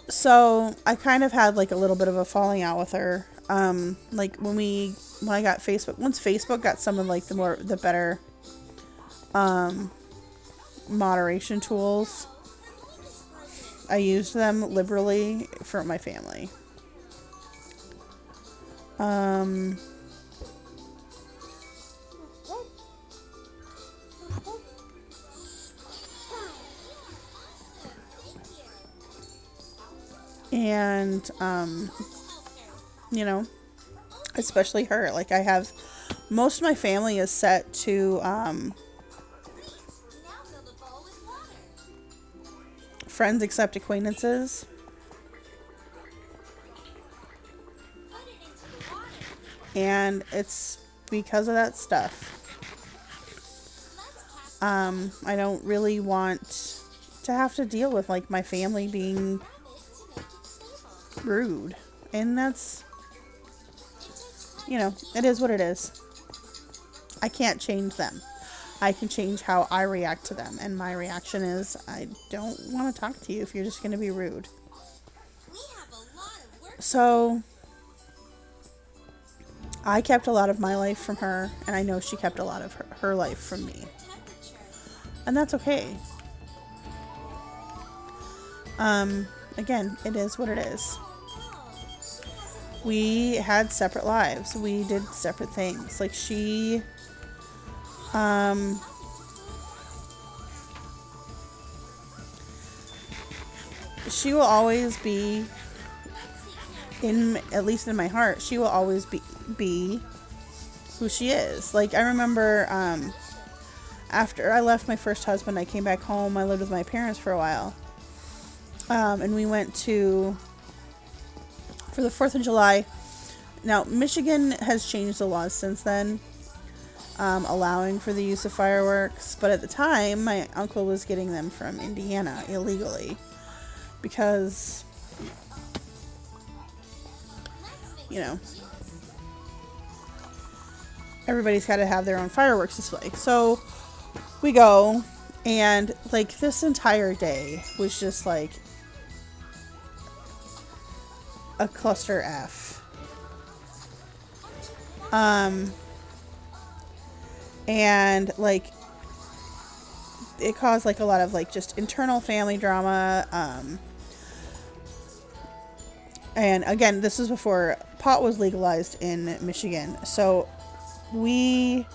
So I kind of had like a little bit of a falling out with her. Like when I got Facebook, once Facebook got some of like the better moderation tools, I used them liberally for my family. And especially her, like I have most of my family is set to friends except acquaintances. And it's because of that stuff. I don't really want to have to deal with like my family being rude. And that's, it is what it is. I can't change them. I can change how I react to them. And my reaction is, I don't want to talk to you if you're just going to be rude. So I kept a lot of my life from her, and I know she kept a lot of her life from me. And that's okay. Again, it is what it is. We had separate lives. We did separate things. Like she will always be at least in my heart, she will always be who she is. Like I remember after I left my first husband, I came back home. I lived with my parents for a while. And we went for the 4th of July. Now, Michigan has changed the laws since then, allowing for the use of fireworks. But at the time, my uncle was getting them from Indiana illegally because, everybody's got to have their own fireworks display. So we go, and like this entire day was just like a cluster F. And like it caused like a lot of like just internal family drama. And again, this was before pot was legalized in Michigan. So we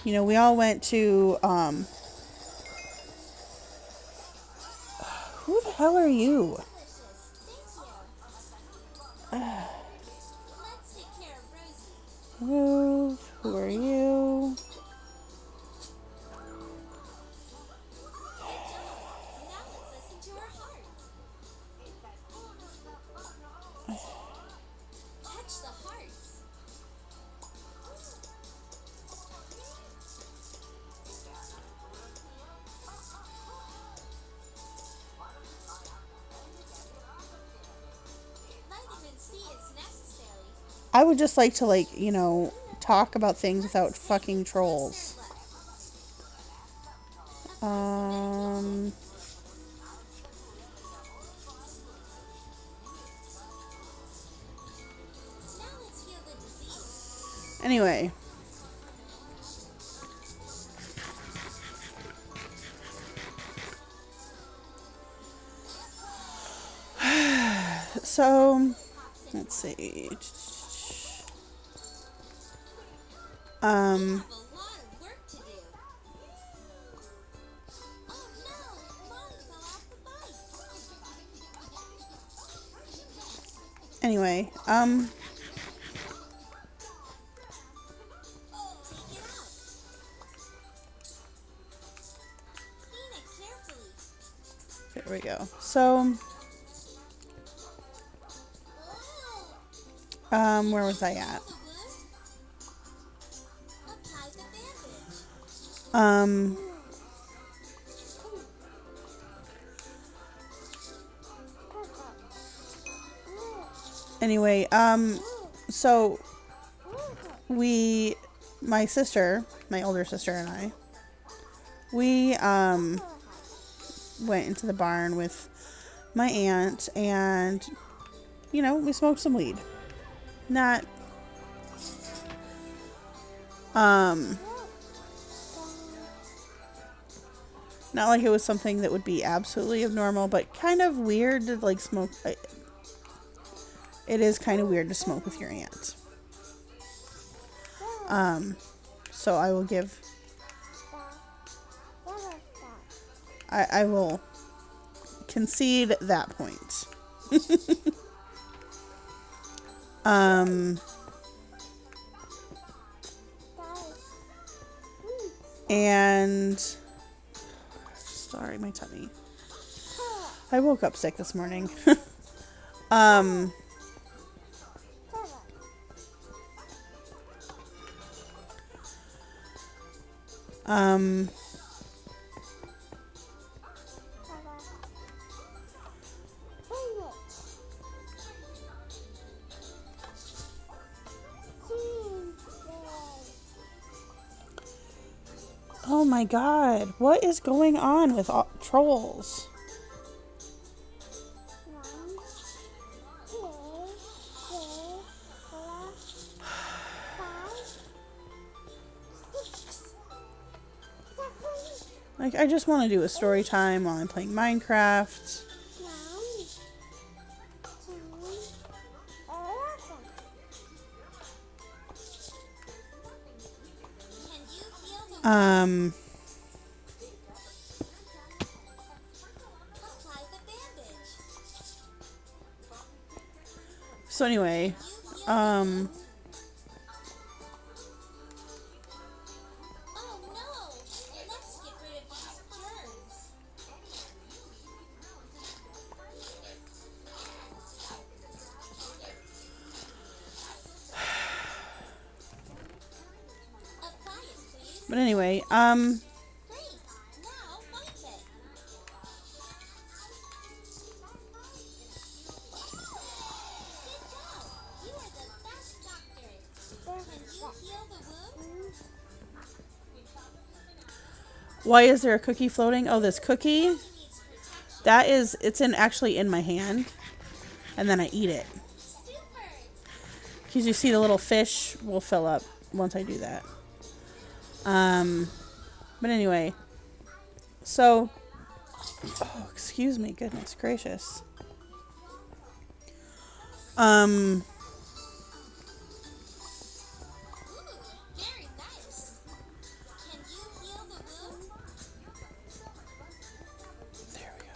all went to who the hell are you? Move. Who are you? I would just like to talk about things without fucking trolls. Anyway. So let's see. Um, anyway, there we go. So, where was I at? Um, anyway, so my sister, my older sister and I, we, went into the barn with my aunt and, we smoked some weed. Not, not like it was something that would be absolutely abnormal, but kind of weird to like smoke. It is kind of weird to smoke with your aunt. So I will give. I will concede that point. And sorry, my tummy. I woke up sick this morning. Oh my god, what is going on with trolls? Like, I just want to do a story time while I'm playing Minecraft. So anyway, but anyway, why is there a cookie floating? Oh, this cookie, it's actually in my hand, and then I eat it. Because you see the little fish will fill up once I do that. But anyway, so, oh, excuse me, goodness gracious. There we go.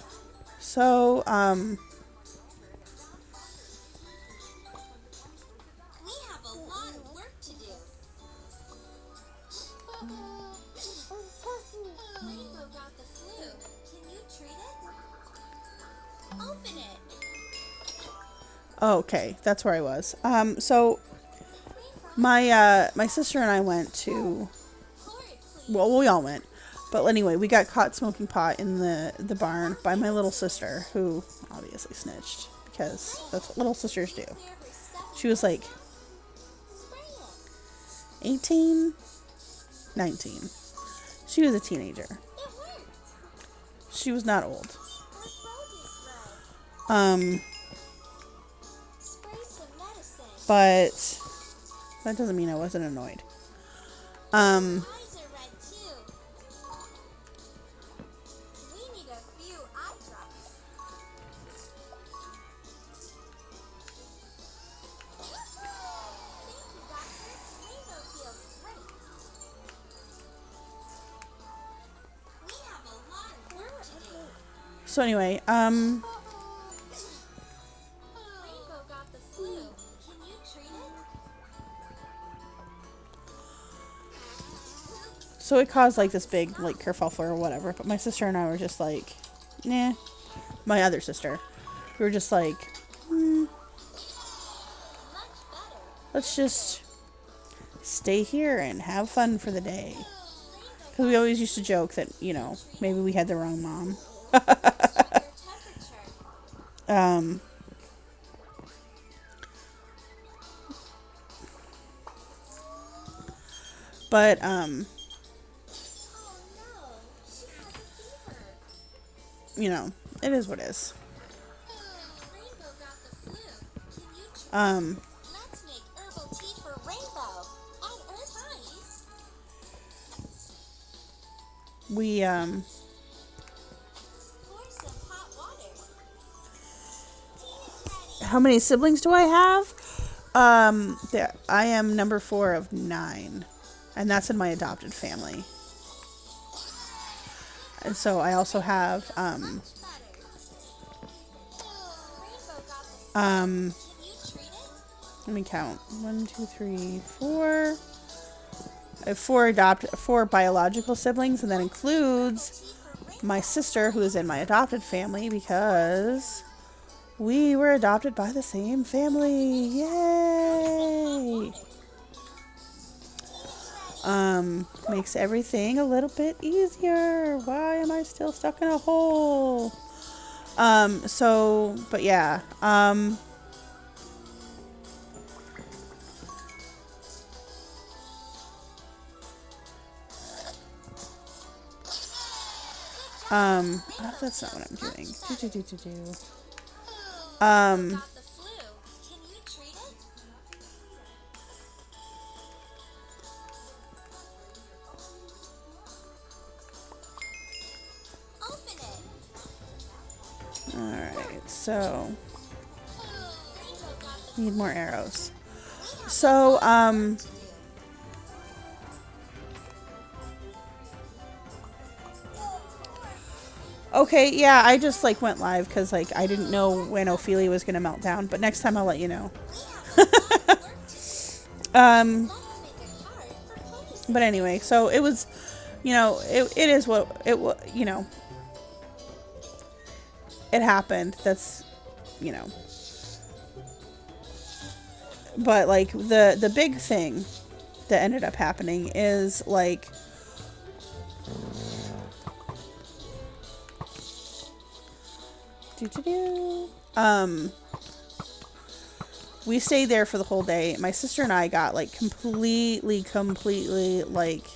So, oh, okay, that's where I was. So my sister and I went to, well, we all went, but anyway, we got caught smoking pot in the barn by my little sister, who obviously snitched because that's what little sisters do. She was like 18, 19. She was a teenager. She was not old. But that doesn't mean I wasn't annoyed. So anyway, so it caused like this big like kerfuffle or whatever. But my sister and I were just like, nah. My other sister, we were just like, let's just stay here and have fun for the day. Because we always used to joke that, you know, maybe we had the wrong mom. But, you know, it is what it is. We, how many siblings do I have? I am number 4 of 9. And that's in my adopted family. And so I also have, let me count. 1, 2, 3, 4. I have 4 biological siblings, and that includes my sister, who is in my adopted family, because we were adopted by the same family. Yay! Makes everything a little bit easier. Why am I still stuck in a hole? But yeah. That's not what I'm doing. Alright, so need more arrows. So, okay, yeah, I just like went live because like I didn't know when Ophelia was gonna melt down, but next time I'll let you know. But anyway, so it was, you know, it is what it was, you know, it happened. That's, you know, but like the big thing that ended up happening is like, we stayed there for the whole day. My sister and I got like completely like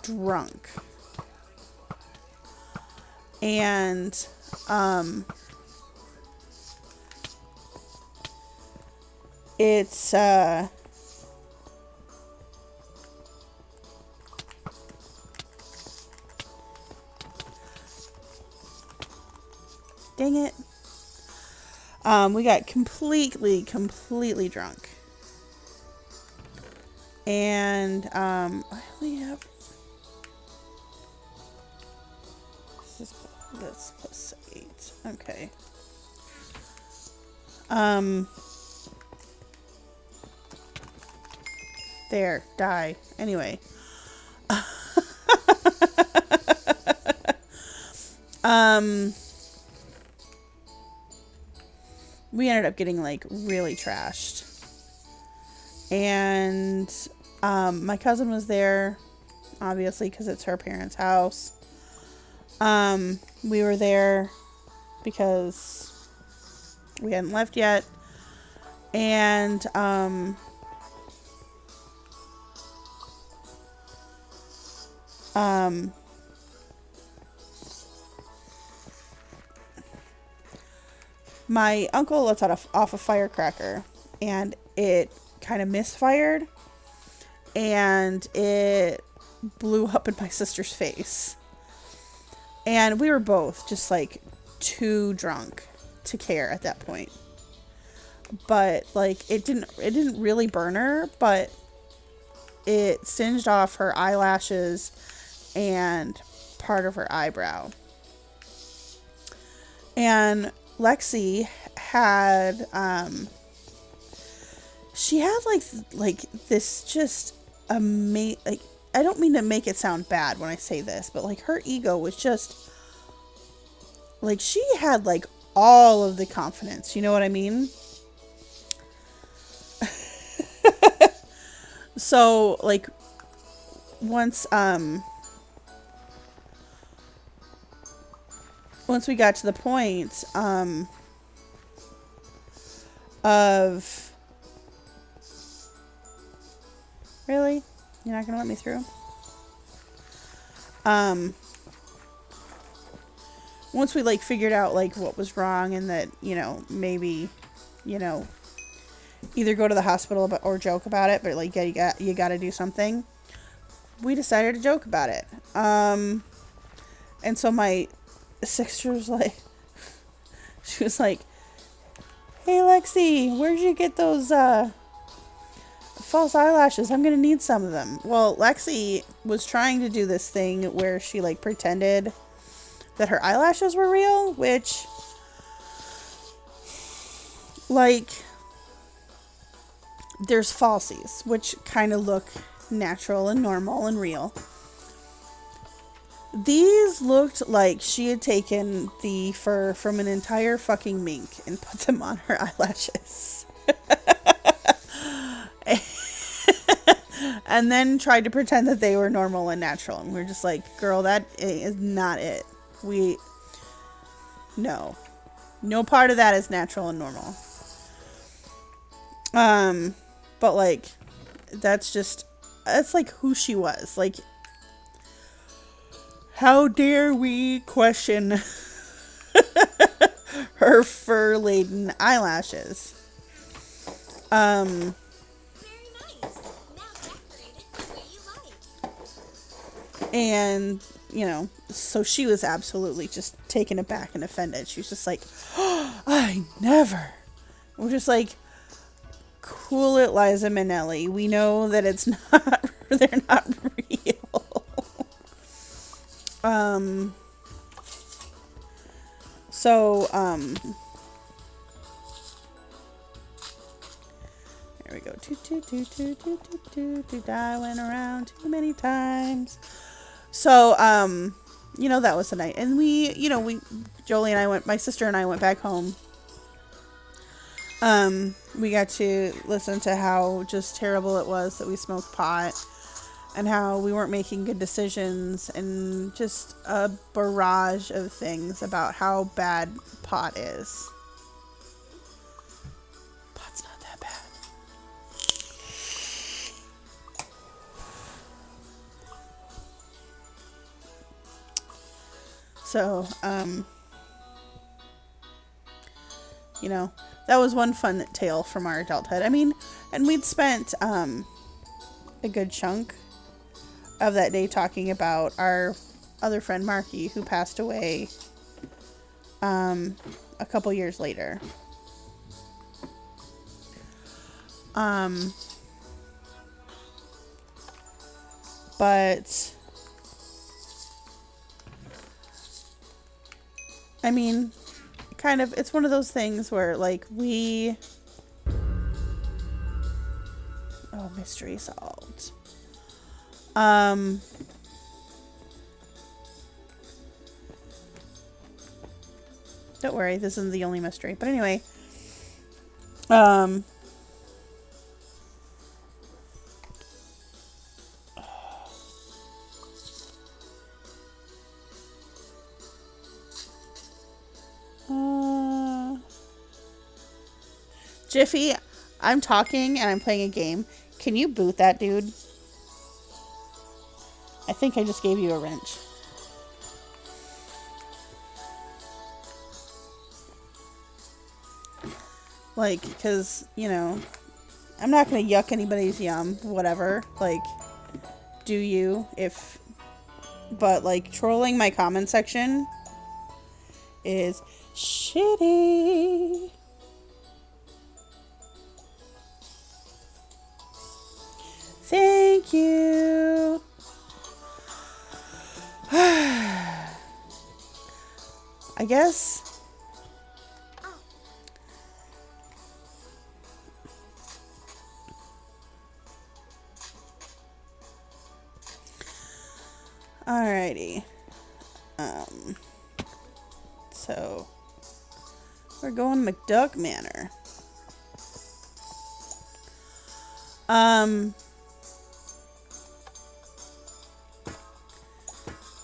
drunk. And it's dang it. We got completely drunk. And I only have this plus 8. Okay. There, die. Anyway. We ended up getting like really trashed. And my cousin was there, obviously, because it's her parents' house. We were there because we hadn't left yet. And my uncle lets off a firecracker, and it kind of misfired, and it blew up in my sister's face. And we were both just like too drunk to care at that point. But like it didn't really burn her, but it singed off her eyelashes and part of her eyebrow. And Lexi had, she had like this just like, I don't mean to make it sound bad when I say this, but like her ego was just like, she had like all of the confidence, you know what I mean? So like once we got to the point of, really, you're not gonna let me through? Once we like figured out like what was wrong, and that, you know, maybe, you know, either go to the hospital or joke about it, but like you got to do something, we decided to joke about it. And so my sister was like, she was like, "Hey Lexi, where'd you get those false eyelashes? I'm gonna need some of them." Well, Lexi was trying to do this thing where she like pretended that her eyelashes were real, which, like, there's falsies, which kind of look natural and normal and real. These looked like she had taken the fur from an entire fucking mink and put them on her eyelashes. And then tried to pretend that they were normal and natural. And we're just like, girl, that is not it. No part of that is natural and normal. But like, that's like who she was. Like, how dare we question her fur-laden eyelashes? And, you know, so she was absolutely just taken aback and offended. She was just like, "Oh, I never." We're just like, cool it, Liza Minnelli. We know that it's not, they're not real. There we go. I went around too many times. So, you know, that was the night. And Jolie and I my sister and I went back home. We got to listen to how just terrible it was that we smoked pot, and how we weren't making good decisions, and just a barrage of things about how bad pot is. Pot's not that bad. So, you know, that was one fun tale from our adulthood. I mean, and we'd spent a good chunk of that day talking about our other friend Marky, who passed away a couple years later. But I mean, kind of, it's one of those things where like mystery solved. Don't worry, this isn't the only mystery. But anyway, Jiffy, I'm talking and I'm playing a game. Can you boot that dude? I think I just gave you a wrench. Like, because, you know, I'm not going to yuck anybody's yum, whatever. Like, do you, but, like, trolling my comment section is shitty. Thank you. I guess Alrighty. Um, so we're going McDuck Manor.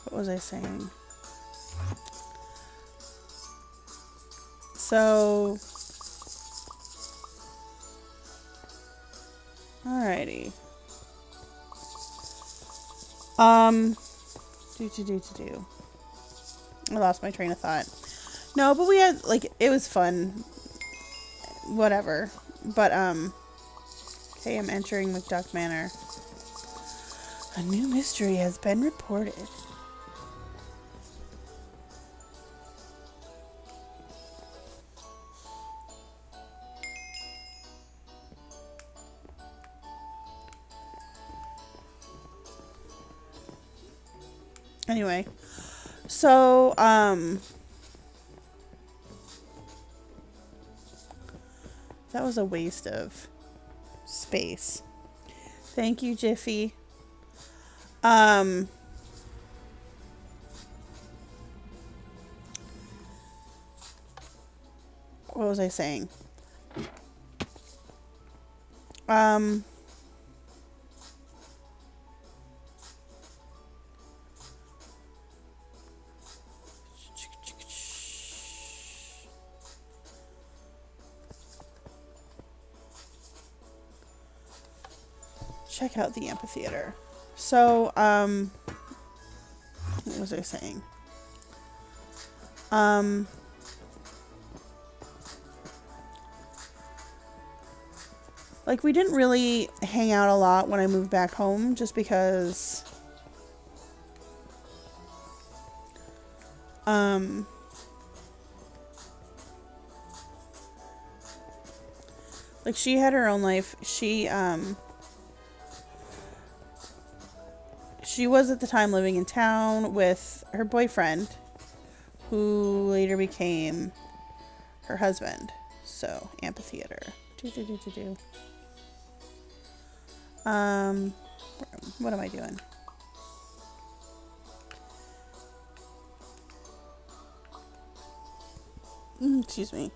What was I saying? So, alrighty. Do. I lost my train of thought. No, but we had, like, it was fun. Whatever. But, okay, I'm entering McDuck Manor. A new mystery has been reported. Anyway, so, that was a waste of space. Thank you, Jiffy. What was I saying? Check out the amphitheater. So, what was I saying? Like, we didn't really hang out a lot when I moved back home, just because, like, she had her own life. She was at the time living in town with her boyfriend, who later became her husband. So, amphitheater. What am I doing? Excuse me.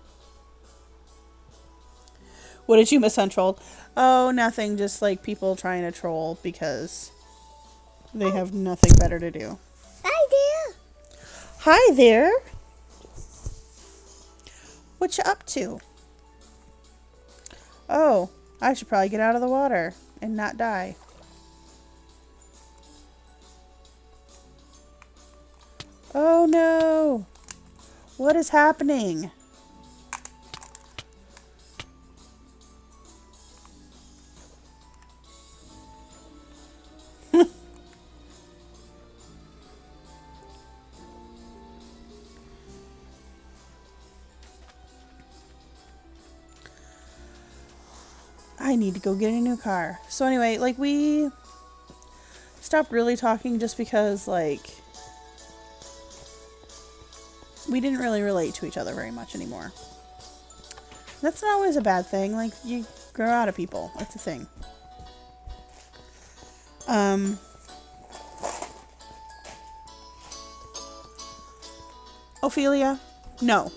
What did you miss on Troll? Oh, nothing. Just like people trying to troll because they have nothing better to do. Hi there. Hi there. What you up to? Oh, I should probably get out of the water and not die. Oh no. What is happening? I need to go get a new car. So anyway, like, we stopped really talking just because, like, we didn't really relate to each other very much anymore. That's not always a bad thing. Like, you grow out of people. It's a thing. Ophelia? No.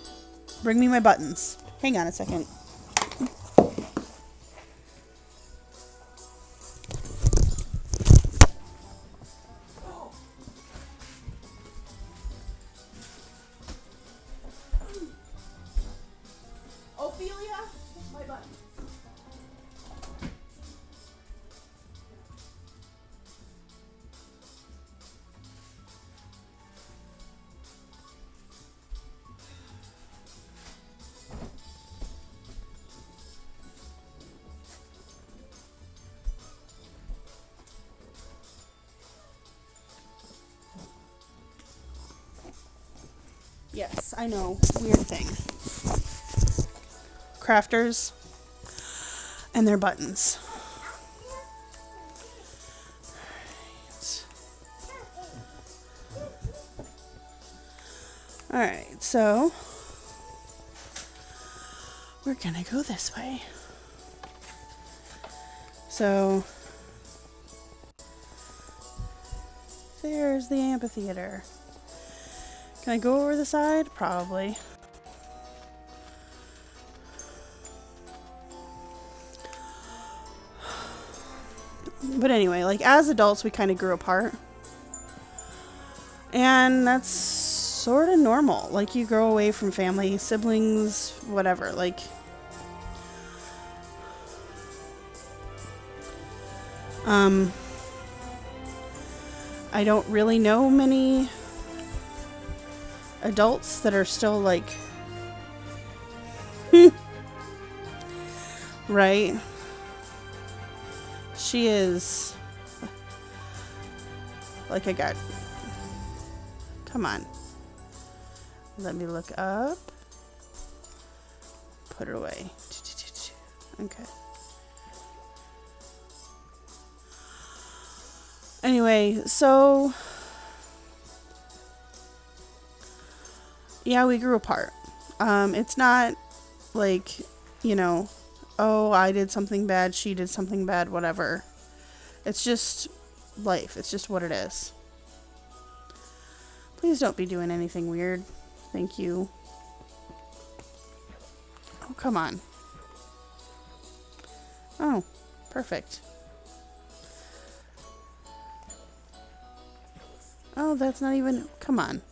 Bring me my buttons. Hang on a second. Ophelia? My buttons. Yes, I know. Weird thing. Crafters and their buttons. Alright, so we're gonna go this way. So There's the amphitheater. Can I go over the side? Probably. But anyway, like as adults, we kind of grew apart. And that's sort of normal. Like you grow away from family, siblings, whatever. Like, I don't really know many adults that are still like, right? She is like I got. Come on. Let me look up. Put it away. Okay. Anyway, so yeah, we grew apart. It's not like, you know, oh, I did something bad, she did something bad, whatever. It's just life. It's just what it is. Please don't be doing anything weird. Thank you. Oh, come on. Oh, perfect. Oh, that's not even... Come on.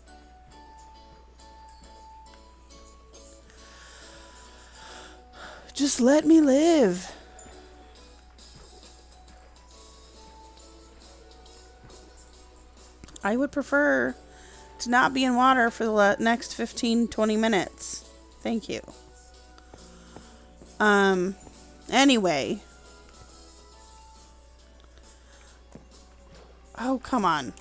Just let me live. I would prefer to not be in water for the next 15-20 minutes. Thank you. Anyway. Oh, come on.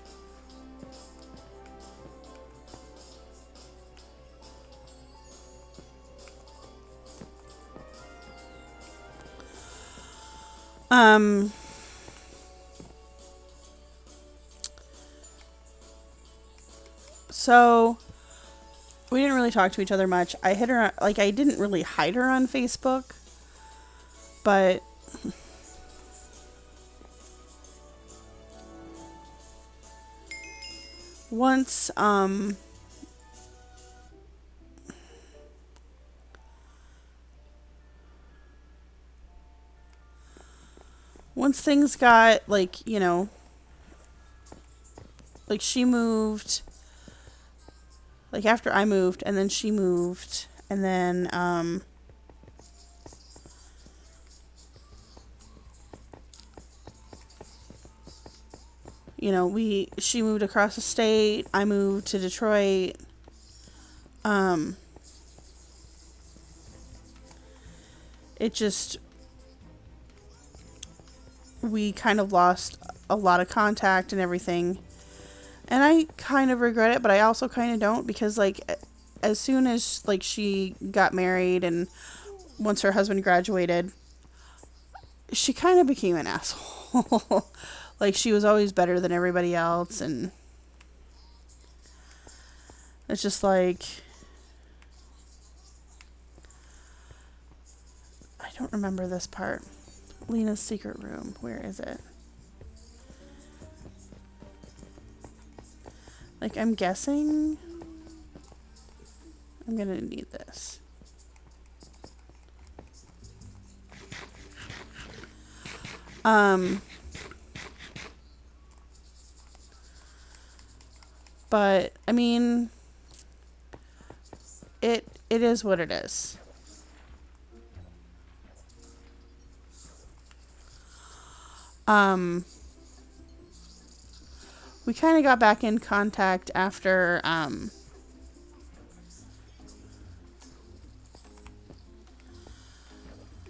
So we didn't really talk to each other much. I hit her, like, I didn't really hide her on Facebook, but once, once things got, like, you know, like she moved, like after I moved, and then she moved, and then, you know, she moved across the state, I moved to Detroit, it just, we kind of lost a lot of contact and everything. And I kind of regret it, but I also kind of don't, because, like, as soon as, like, she got married and once her husband graduated, she kind of became an asshole. Like, she was always better than everybody else, and it's just like, I don't remember this part. Lena's secret room. Where is it? Like, I'm guessing I'm gonna need this. But I mean, it is what it is. We kind of got back in contact after,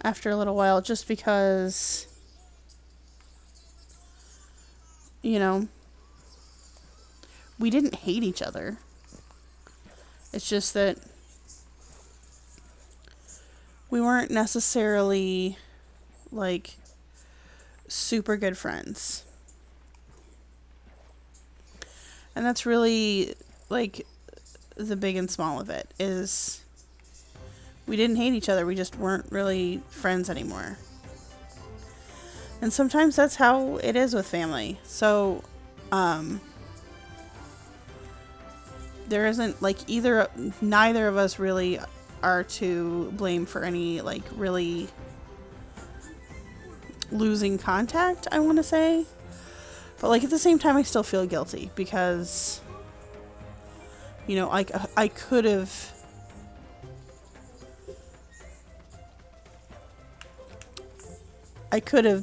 after a little while, just because, you know, we didn't hate each other. It's just that we weren't necessarily, like, super good friends. And that's really, like, the big and small of it, is we didn't hate each other. We just weren't really friends anymore. And sometimes that's how it is with family. So, there isn't like neither of us really are to blame for any like really losing contact, I want to say. But like at the same time I still feel guilty because you know, like I could have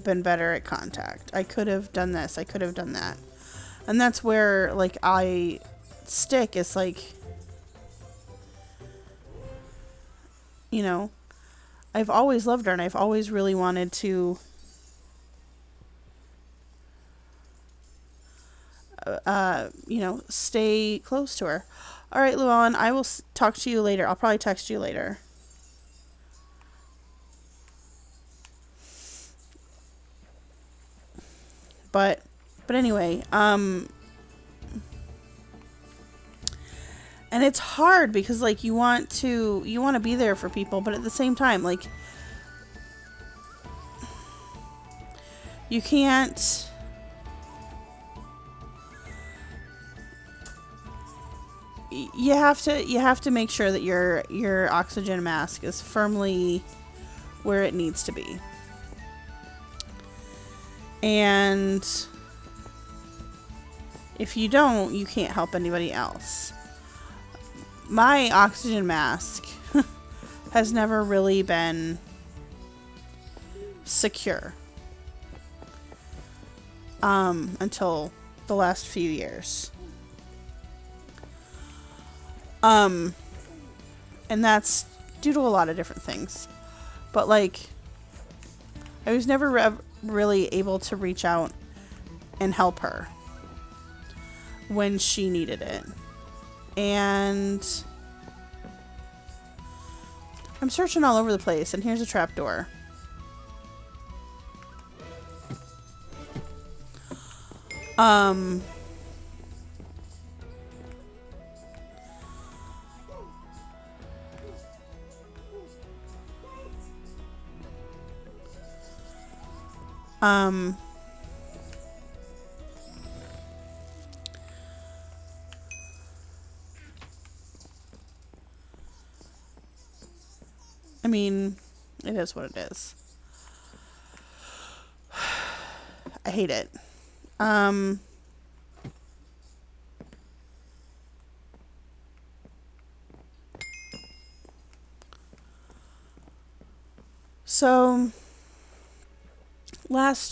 been better at contact. I could have done this, I could have done that. And that's where like I stick. It's like, you know, I've always loved her and I've always really wanted to you know, stay close to her. All right, Llewellyn, I will talk to you later. I'll probably text you later. But anyway, and it's hard because like you want to be there for people, but at the same time, like you can't you have to make sure that your oxygen mask is firmly where it needs to be. And if you don't, you can't help anybody else. My oxygen mask has never really been secure until the last few years. And that's due to a lot of different things. But like I was never really able to reach out and help her when she needed it. And I'm searching all over the place, and here's a trapdoor. I mean, it is what it is. I hate it. So what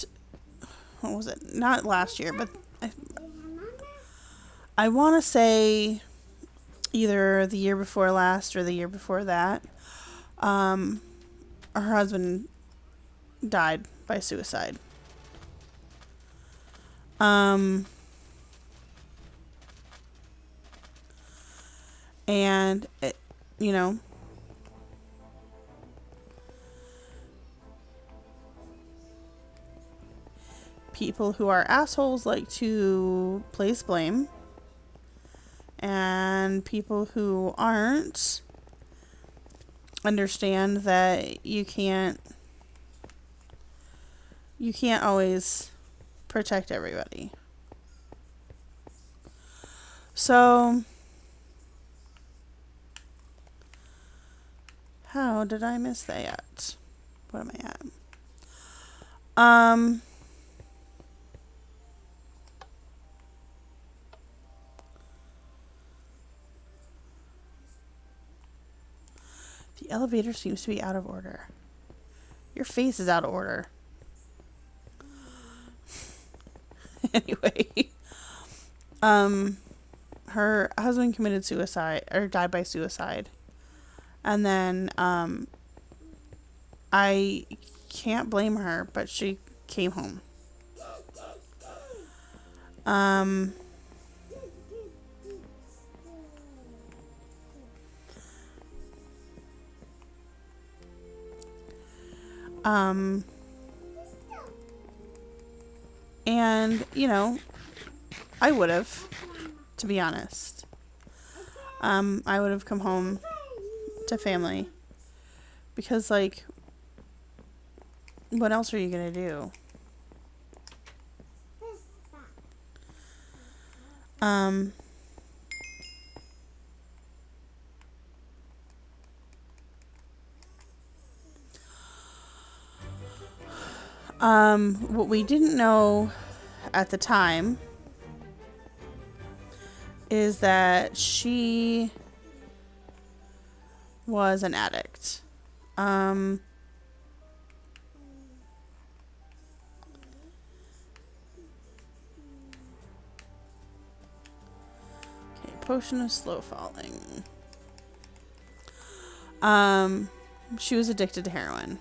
was it? Not last year, but I want to say either the year before last or the year before that. Her husband died by suicide. And it, you know, people who are assholes like to place blame, and people who aren't understand that you can't always protect everybody. So how did I miss that? What am I at? The elevator seems to be out of order. Your face is out of order. Anyway, her husband committed suicide or died by suicide. And then I can't blame her, but she came home. And, you know, I would have, to be honest. I would have come home to family. Because, like, what else are you going to do? What we didn't know at the time is that she was an addict. Okay, potion of slow falling. She was addicted to heroin.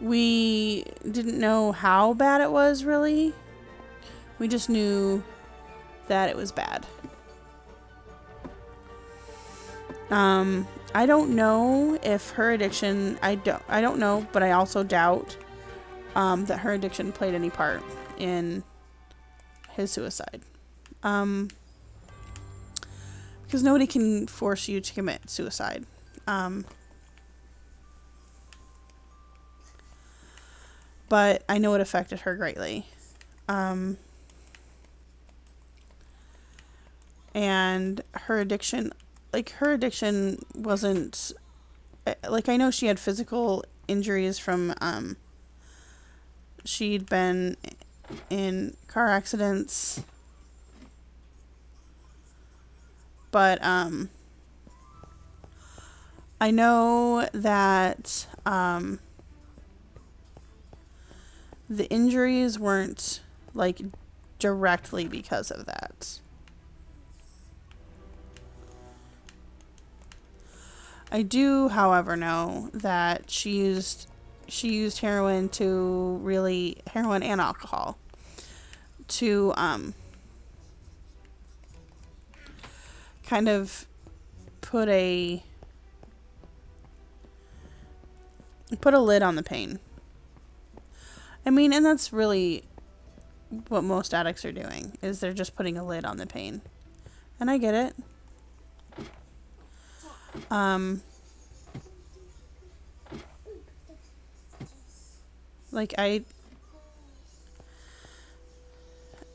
We didn't know how bad it was, really. We just knew that it was bad. I don't know if her addiction, I don't know, but I also doubt that her addiction played any part in his suicide. Because nobody can force you to commit suicide. But I know it affected her greatly. And her addiction wasn't, like, I know she had physical injuries from, she'd been in car accidents, but, I know that, the injuries weren't, like, directly because of that. I do, however, know that she used heroin and alcohol to kind of put a lid on the pain. I mean, and that's really what most addicts are doing, is they're just putting a lid on the pain. And I get it.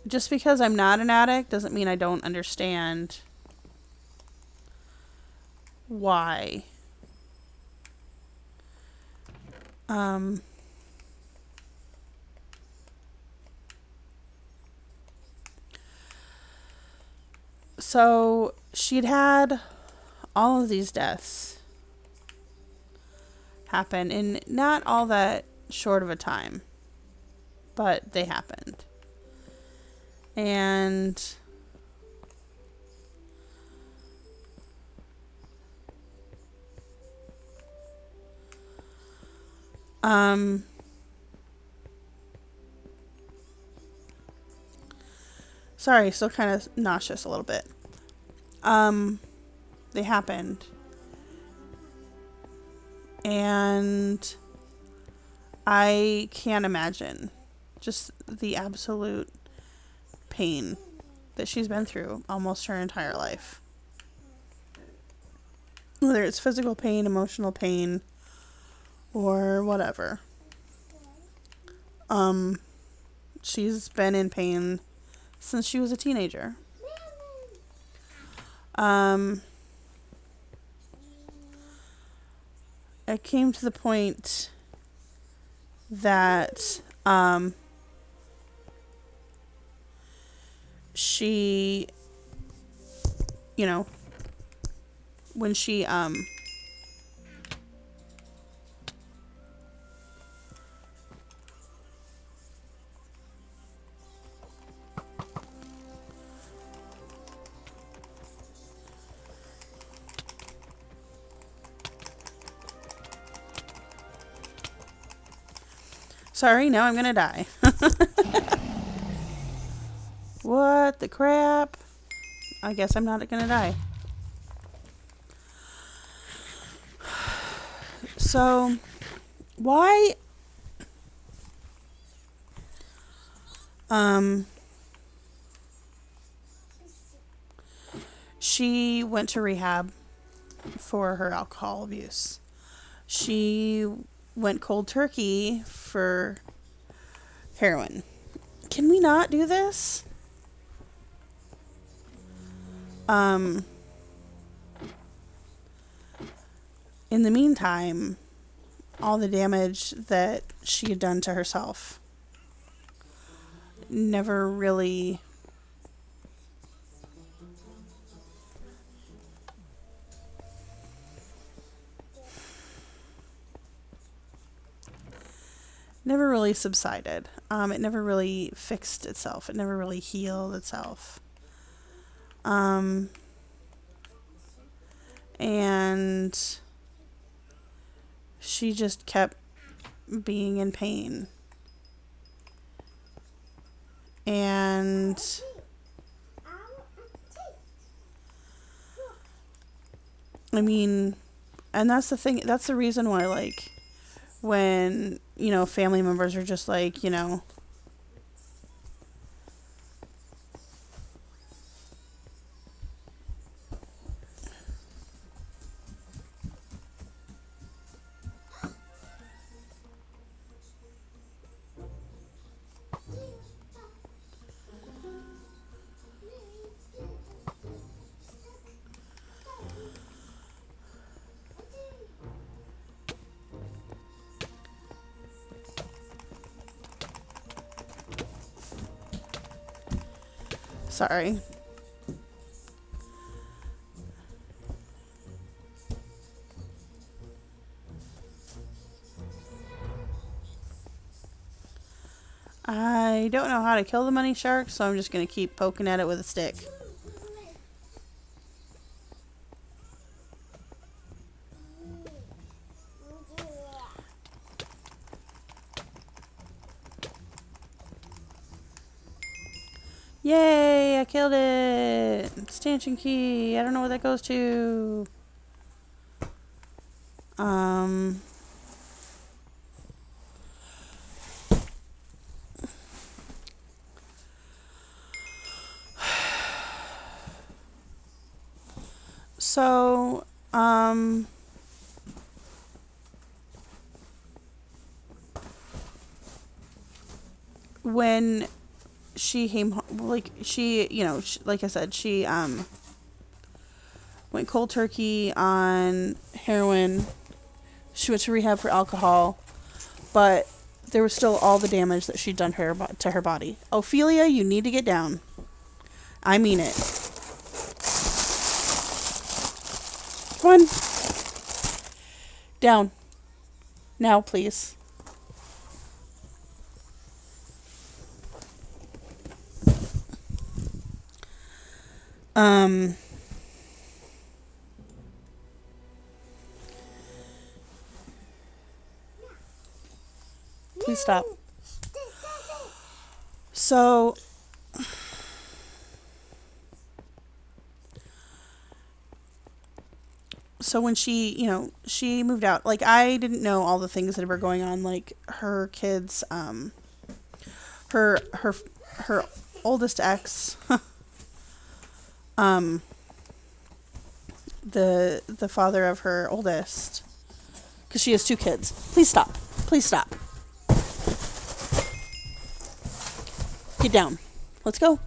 Just because I'm not an addict doesn't mean I don't understand why. So she'd had all of these deaths happen in not all that short of a time, but they happened. And sorry, still kind of nauseous a little bit. They happened. And I can't imagine just the absolute pain that she's been through almost her entire life. Whether it's physical pain, emotional pain, or whatever. She's been in pain since she was a teenager. It came to the point that she, when she sorry, now I'm gonna die. What the crap? I guess I'm not gonna die. So, why? She went to rehab for her alcohol abuse. She went cold turkey for heroin. Can we not do this? In the meantime, all the damage that she had done to herself never really subsided. It never really fixed itself. It never really healed itself. And she just kept being in pain. And I mean, and that's the thing, that's the reason why, like, when, you know, family members are just like, you know, sorry. I don't know how to kill the money shark, so I'm just going to keep poking at it with a stick. Yay, I killed it. Stanchion key. I don't know what that goes to. So, when she came home, like, she, you know, like I said, she, went cold turkey on heroin. She went to rehab for alcohol, but there was still all the damage that she'd done to her body. Ophelia, you need to get down. I mean it. Come on. Down. Now, please. Please stop. So, when she, you know, she moved out, like, I didn't know all the things that were going on, like, her kids, her oldest ex, the father of her oldest, because she has 2 kids. Please stop. Please stop. Get down. Let's go.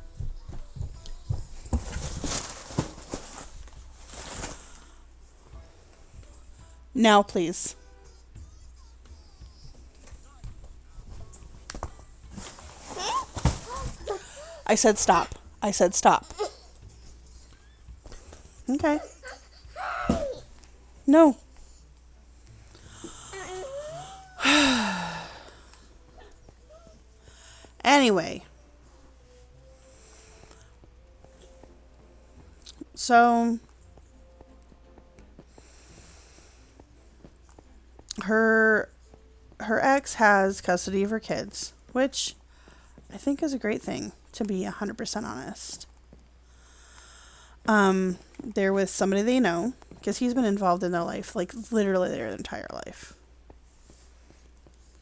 Now, please. I said stop. I said stop. Okay. No. Anyway. So, her ex has custody of her kids, which I think is a great thing, to be 100% honest. They're with somebody they know, because he's been involved in their life, like, literally their entire life,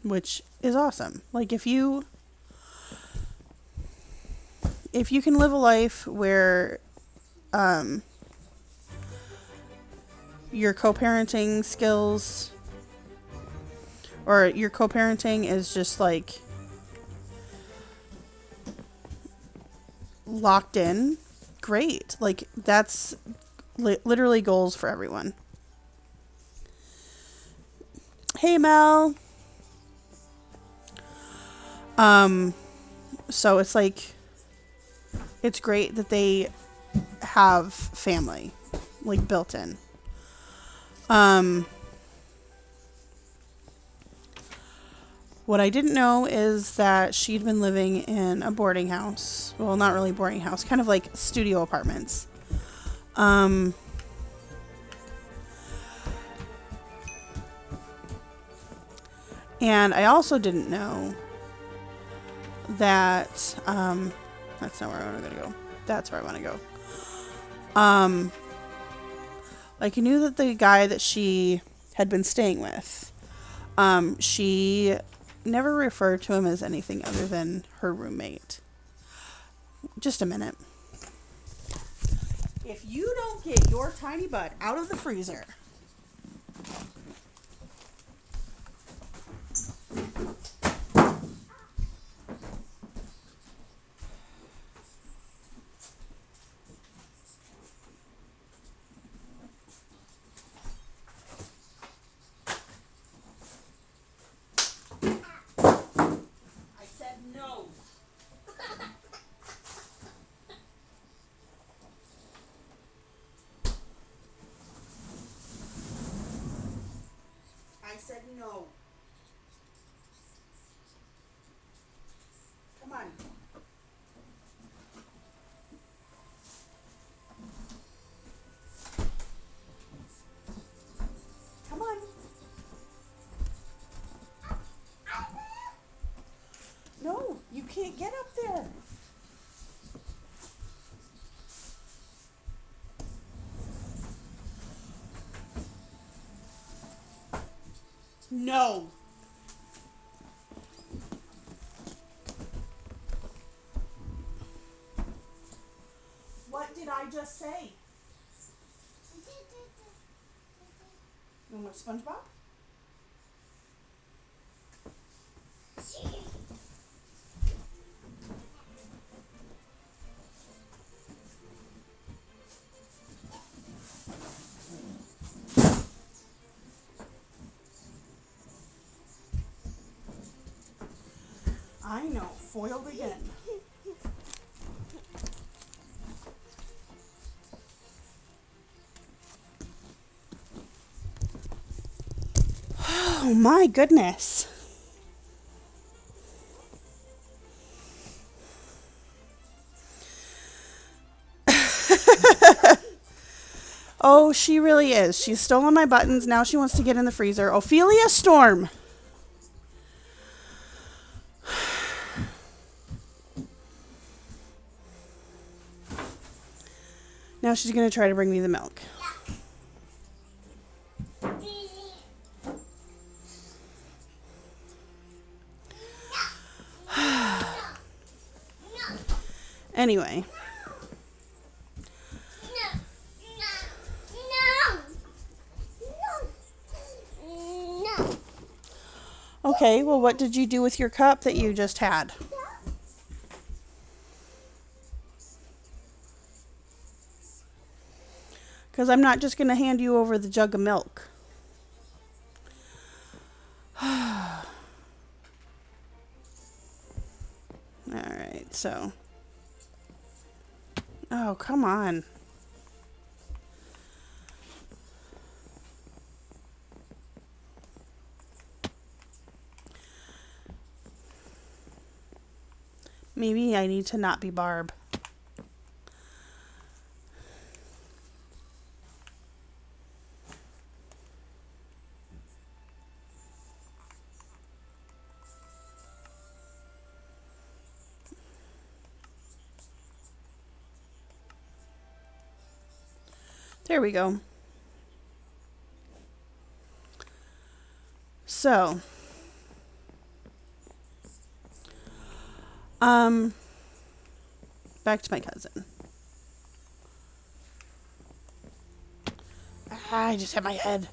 which is awesome. Like, if you can live a life where your co-parenting skills, or your co-parenting is just like locked in, great. Like, that's literally goals for everyone. Hey, Mel. So it's like, it's great that they have family, like, built in. What I didn't know is that she'd been living in a boarding house. Well, not really boarding house, kind of like studio apartments. And I also didn't know that, that's not where I want to go. That's where I want to go. Like, I knew that the guy that she had been staying with, she never referred to him as anything other than her roommate. Just a minute. If you don't get your tiny butt out of the freezer. I said no. I said no. Come on. Come on. No, you can't get up there. No. What did I just say? You want SpongeBob? I know, foiled again. Oh my goodness. Oh, she really is. She's stolen my buttons. Now she wants to get in the freezer. Ophelia Storm. Now she's going to try to bring me the milk. Anyway. Okay, well, what did you do with your cup that you just had? Because I'm not just going to hand you over the jug of milk. Alright, so. Oh, come on. Maybe I need to not be Barb. There we go. So, back to my cousin. I just hit my head.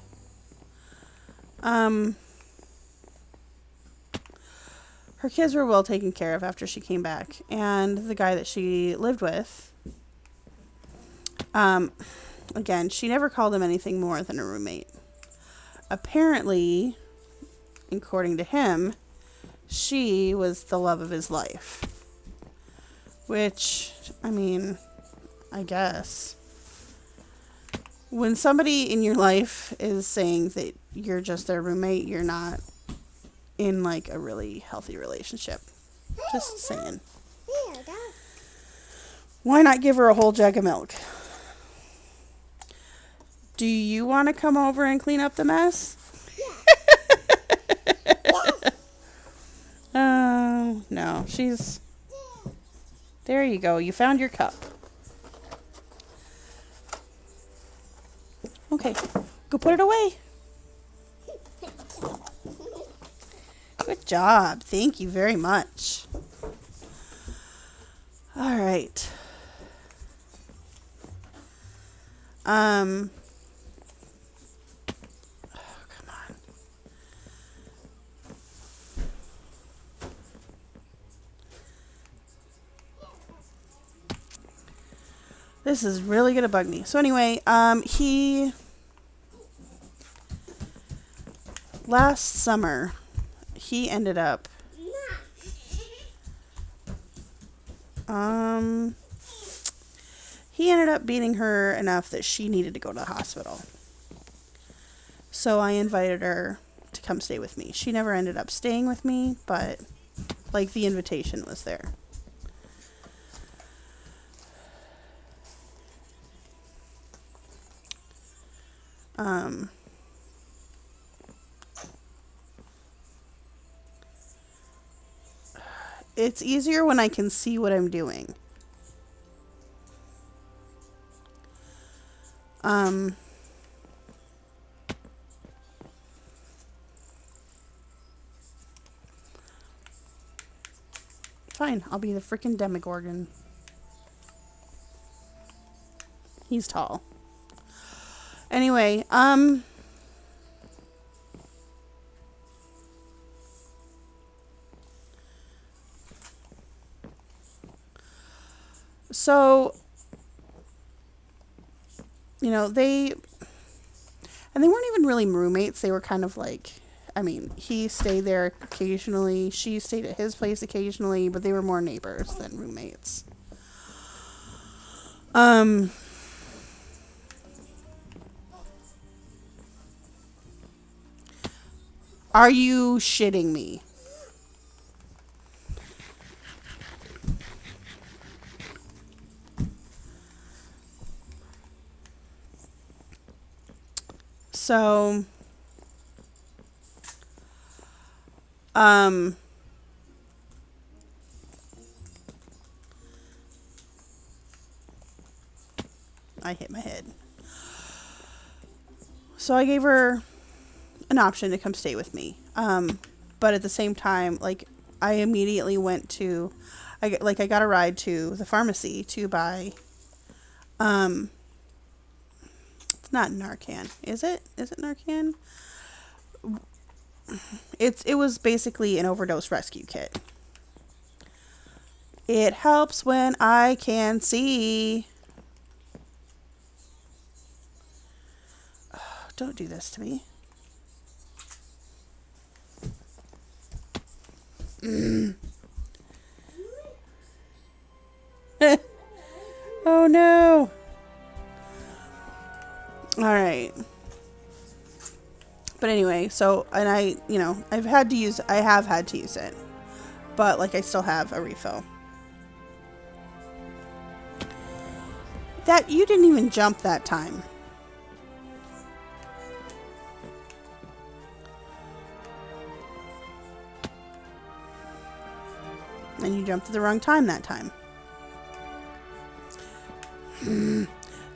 Her her kids were well taken care of after she came back. And the guy that she lived with, again, she never called him anything more than a roommate. Apparently, according to him, she was the love of his life. Which, I mean, I guess. When somebody in your life is saying that you're just their roommate, you're not in like a really healthy relationship. Just saying. Why not give her a whole jug of milk? Do you want to come over and clean up the mess? Oh, no. She's... There you go. You found your cup. Okay. Go put it away. Good job. Thank you very much. All right. Oh, come on. This is really gonna bug me. So anyway, last summer, he ended up, beating her enough that she needed to go to the hospital. So I invited her to come stay with me. She never ended up staying with me, but like the invitation was there. It's easier when I can see what I'm doing. Fine, I'll be the freaking Demogorgon. He's tall. Anyway, so, you know, they weren't even really roommates. They were kind of like, I mean, he stayed there occasionally. She stayed at his place occasionally, but they were more neighbors than roommates. Are you shitting me? So, I hit my head. So I gave her an option to come stay with me. But at the same time, like, I immediately went to, I got a ride to the pharmacy to buy, it's not Narcan, is it? Is it Narcan? It was basically an overdose rescue kit. It helps when I can see. Oh, don't do this to me. Oh no. All right. But anyway, so, and I have had to use it. But like I still have a refill. That you didn't even jump that time. And you jumped at the wrong time that time.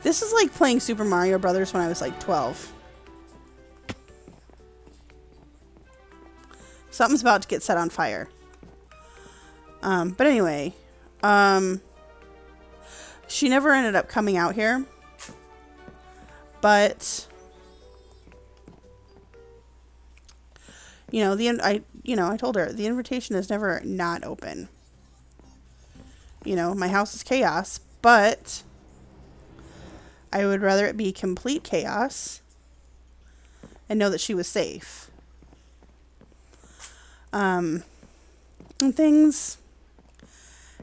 This is like playing Super Mario Brothers when I was like 12. Something's about to get set on fire. But anyway, she never ended up coming out here. But You know, I told her the invitation is never not open. You know, my house is chaos, but I would rather it be complete chaos and know that she was safe. And things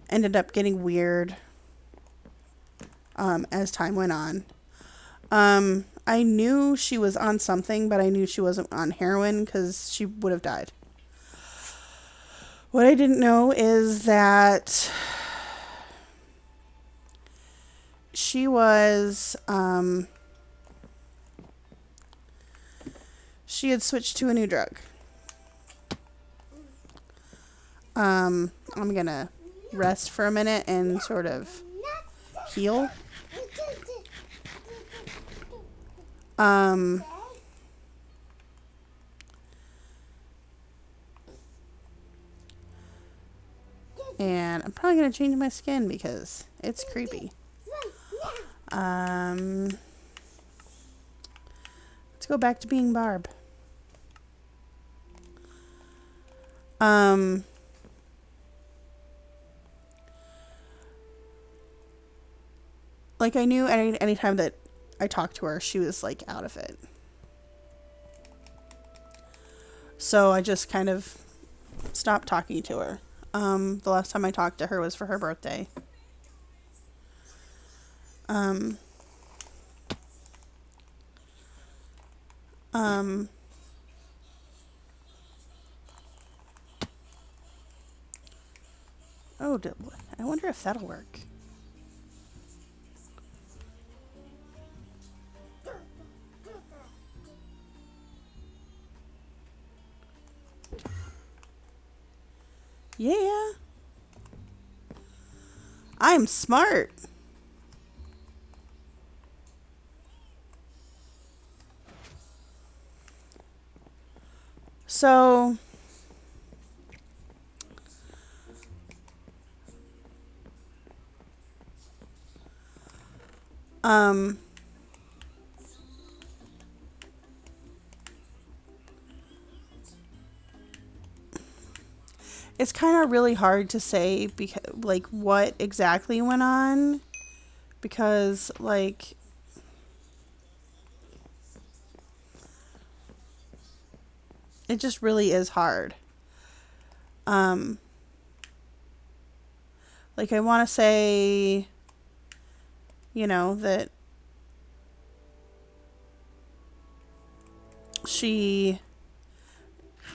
ended up getting weird as time went on. I knew she was on something, but I knew she wasn't on heroin because she would have died. What I didn't know is that she was, she had switched to a new drug. I'm gonna rest for a minute and sort of heal. And I'm probably gonna change my skin because it's creepy. Let's go back to being Barb. Like I knew any time that I talked to her, she was like out of it. So I just kind of stopped talking to her. The last time I talked to her was for her birthday. Oh, I wonder if that'll work. Yeah. I'm smart. So, it's kind of really hard to say because, like, what exactly went on because, like, it just really is hard. Like, I want to say, you know, that she,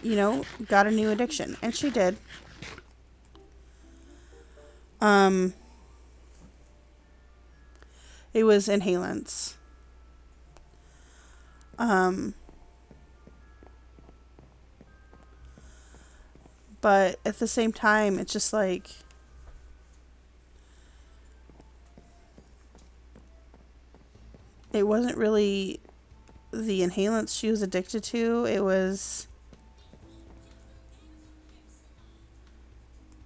you know, got a new addiction, and she did. It was inhalants. But at the same time, it's just like it wasn't really the inhalants she was addicted to. It was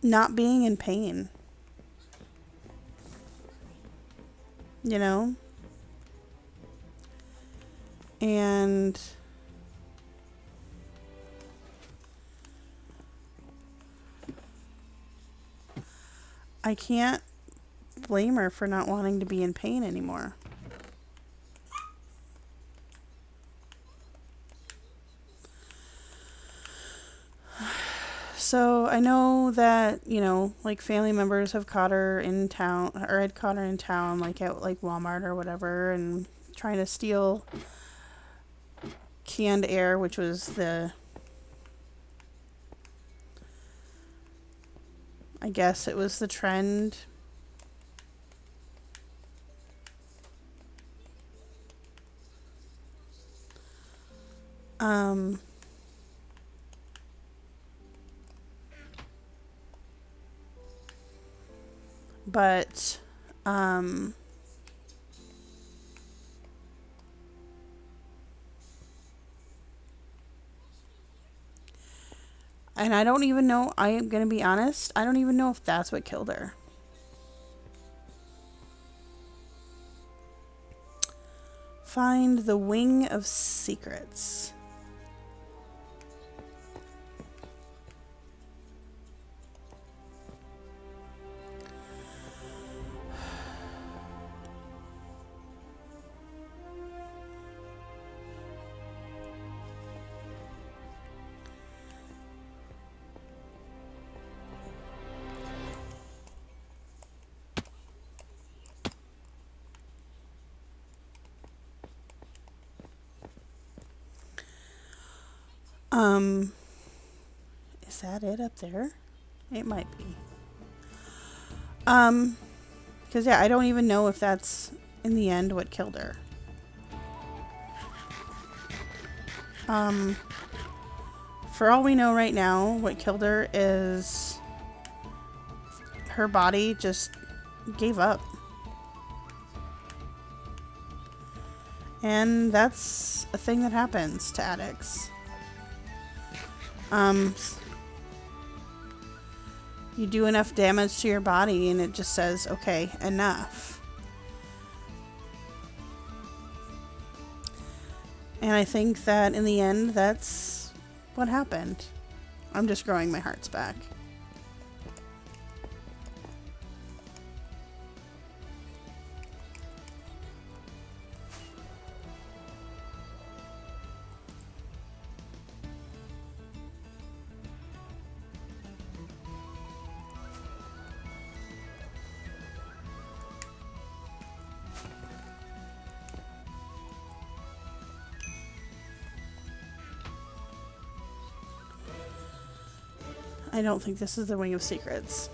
not being in pain. You know? And I can't blame her for not wanting to be in pain anymore. So I know that, you know, like family members have caught her in town or had caught her in town, like at like Walmart or whatever, and trying to steal canned air, which was I guess it was the trend. But and I don't even know, I am going to be honest, I don't even know if that's what killed her. Find the Wing of Secrets. Um, is that it up there? It might be. Because yeah, I don't even know if that's in the end what killed her. For all we know right now, what killed her is her body just gave up. And that's a thing that happens to addicts. You do enough damage to your body and it just says, okay, enough. And I think that in the end, that's what happened. I'm just growing my hearts back. I don't think this is the Wing of Secrets.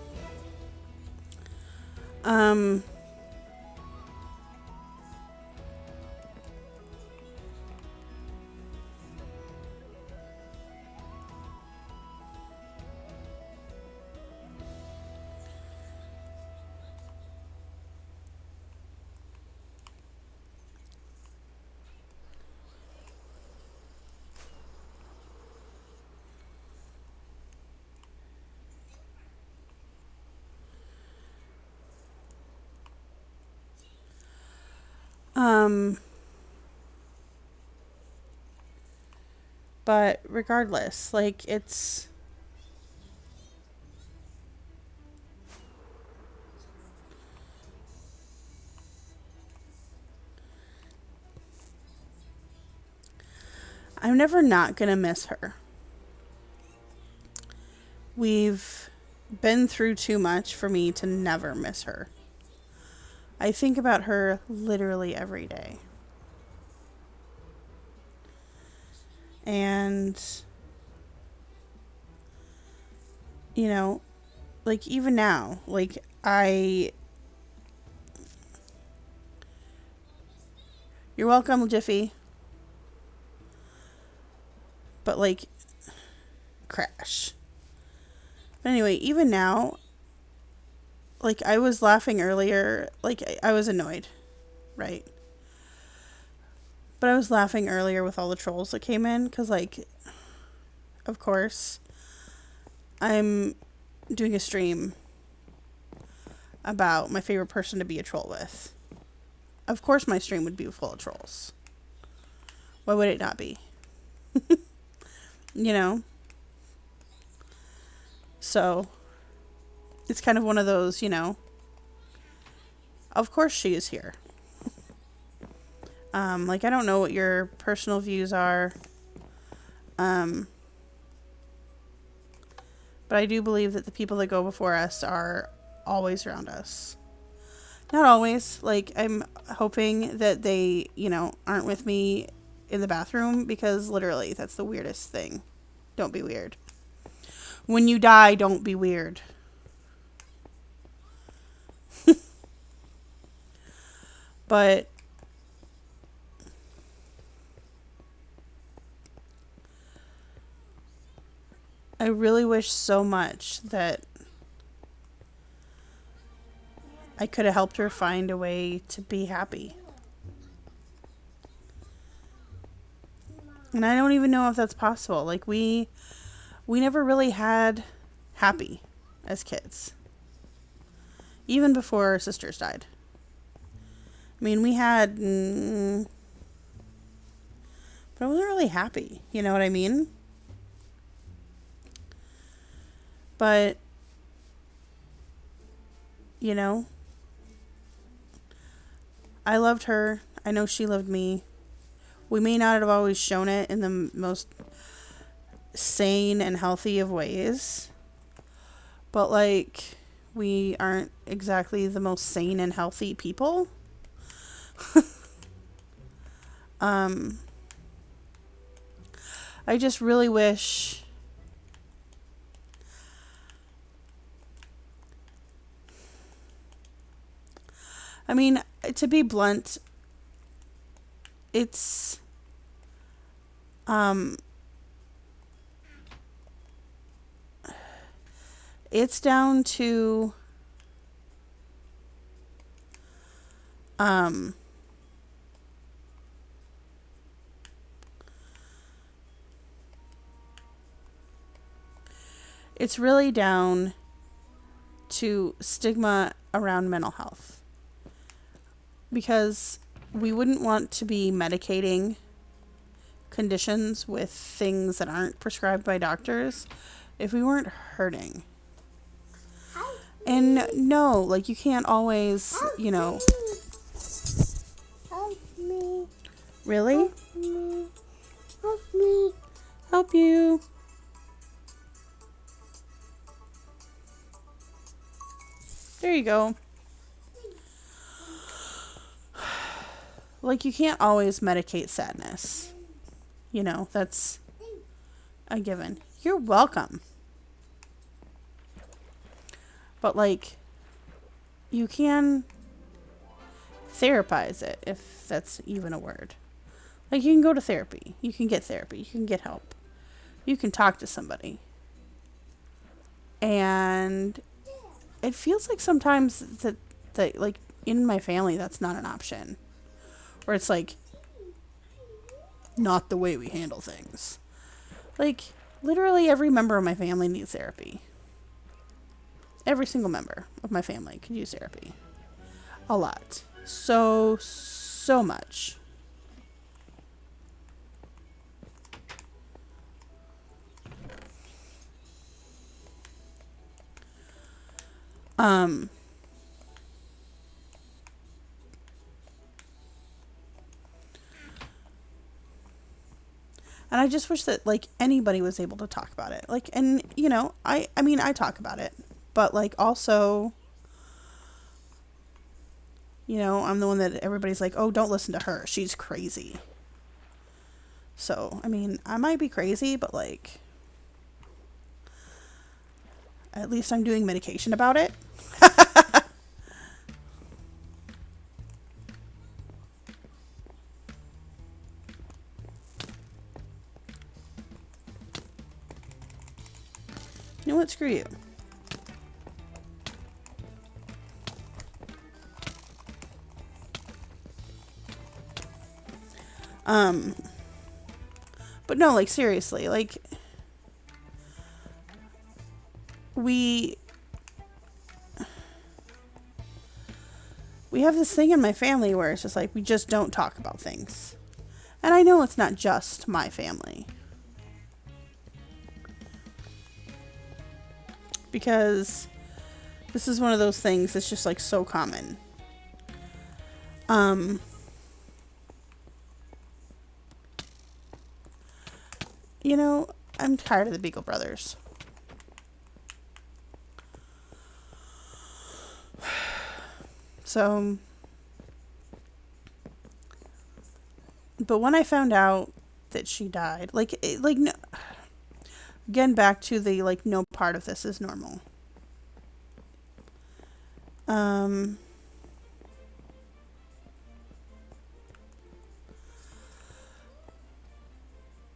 Um, but regardless, like it's I'm never not gonna miss her. We've been through too much for me to never miss her. I think about her literally every day. And, you know, like even now, like you're welcome, Jiffy. But like, crash. But anyway, even now, like I was laughing earlier, like I was annoyed, right? But I was laughing earlier with all the trolls that came in because, like, of course, I'm doing a stream about my favorite person to be a troll with. Of course, my stream would be full of trolls. Why would it not be? You know? So, it's kind of one of those, you know, of course she is here. Like, I don't know what your personal views are. But I do believe that the people that go before us are always around us. Not always. Like, I'm hoping that they, you know, aren't with me in the bathroom because literally that's the weirdest thing. Don't be weird. When you die, don't be weird. But I really wish so much that I could have helped her find a way to be happy. And I don't even know if that's possible. Like we never really had happy as kids. Even before our sisters died. I mean, we had but I wasn't really happy, you know what I mean? But you know, I loved her. I know she loved me. We may not have always shown it in the most sane and healthy of ways. But, like, we aren't exactly the most sane and healthy people. I just really wish. I mean, to be blunt, it's um it's down to um it's really down to stigma around mental health, because we wouldn't want to be medicating conditions with things that aren't prescribed by doctors if we weren't hurting. And no, like, you can't always, you know. Help me. Really? Help me. Help me. Help you. There you go. Like, you can't always medicate sadness. You know, that's a given. You're welcome. But, like, you can therapize it, if that's even a word. Like, you can go to therapy. You can get therapy. You can get help. You can talk to somebody. And it feels like sometimes that like, in my family, that's not an option. Or it's like, not the way we handle things. Like, literally every member of my family needs therapy. Every single member of my family could use therapy. A lot. So much. Um, and I just wish that, like, anybody was able to talk about it. Like, and, you know, I mean, I talk about it. But, like, also, you know, I'm the one that everybody's like, oh, don't listen to her. She's crazy. So, I mean, I might be crazy, but, like, at least I'm doing medication about it. You know what? Screw you. Um, but no, like, seriously, like, we we have this thing in my family where it's just like, we just don't talk about things. And I know it's not just my family. Because this is one of those things that's just, like, so common. You know, I'm tired of the Beagle Brothers. So, but when I found out that she died, like, like, no, again, back to the, like, no part of this is normal.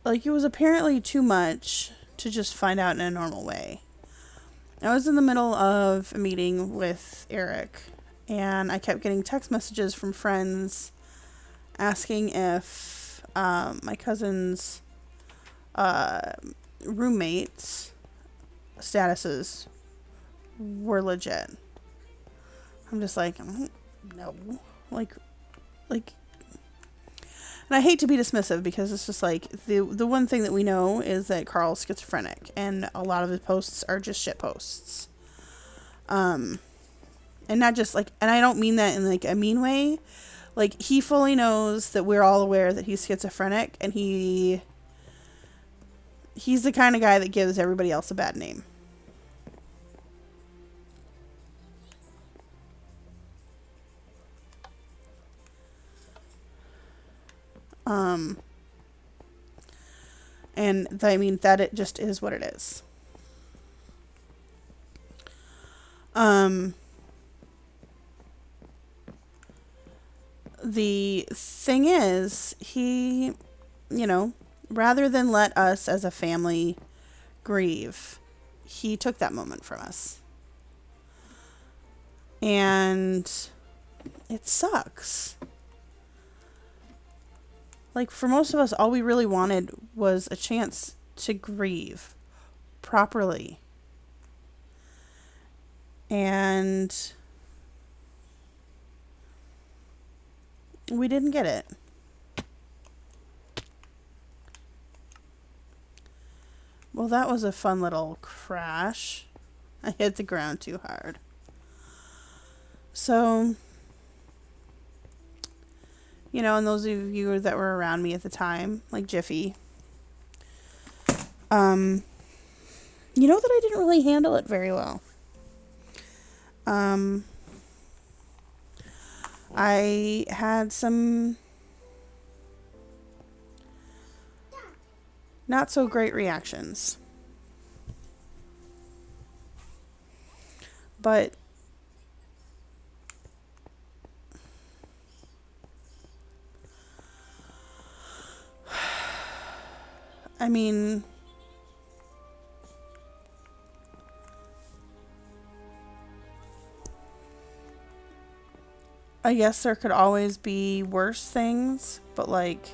Like, it was apparently too much to just find out in a normal way. I was in the middle of a meeting with Eric, and I kept getting text messages from friends asking if my cousin's roommates' statuses were legit. I'm just like, no, like, and I hate to be dismissive, because it's just like, the one thing that we know is that Carl's schizophrenic, and a lot of his posts are just shit posts. And not just, like, and I don't mean that in, like, a mean way. Like, he fully knows that we're all aware that he's schizophrenic, and he's the kind of guy that gives everybody else a bad name. And I mean, that it just is what it is. The thing is, he, you know, rather than let us as a family grieve, he took that moment from us. And it sucks. Like, for most of us, all we really wanted was a chance to grieve properly. And we didn't get it. Well, that was a fun little crash. I hit the ground too hard. So, you know, and those of you that were around me at the time, like Jiffy, you know that I didn't really handle it very well. I had some not so great reactions. But I mean, I guess there could always be worse things, but like,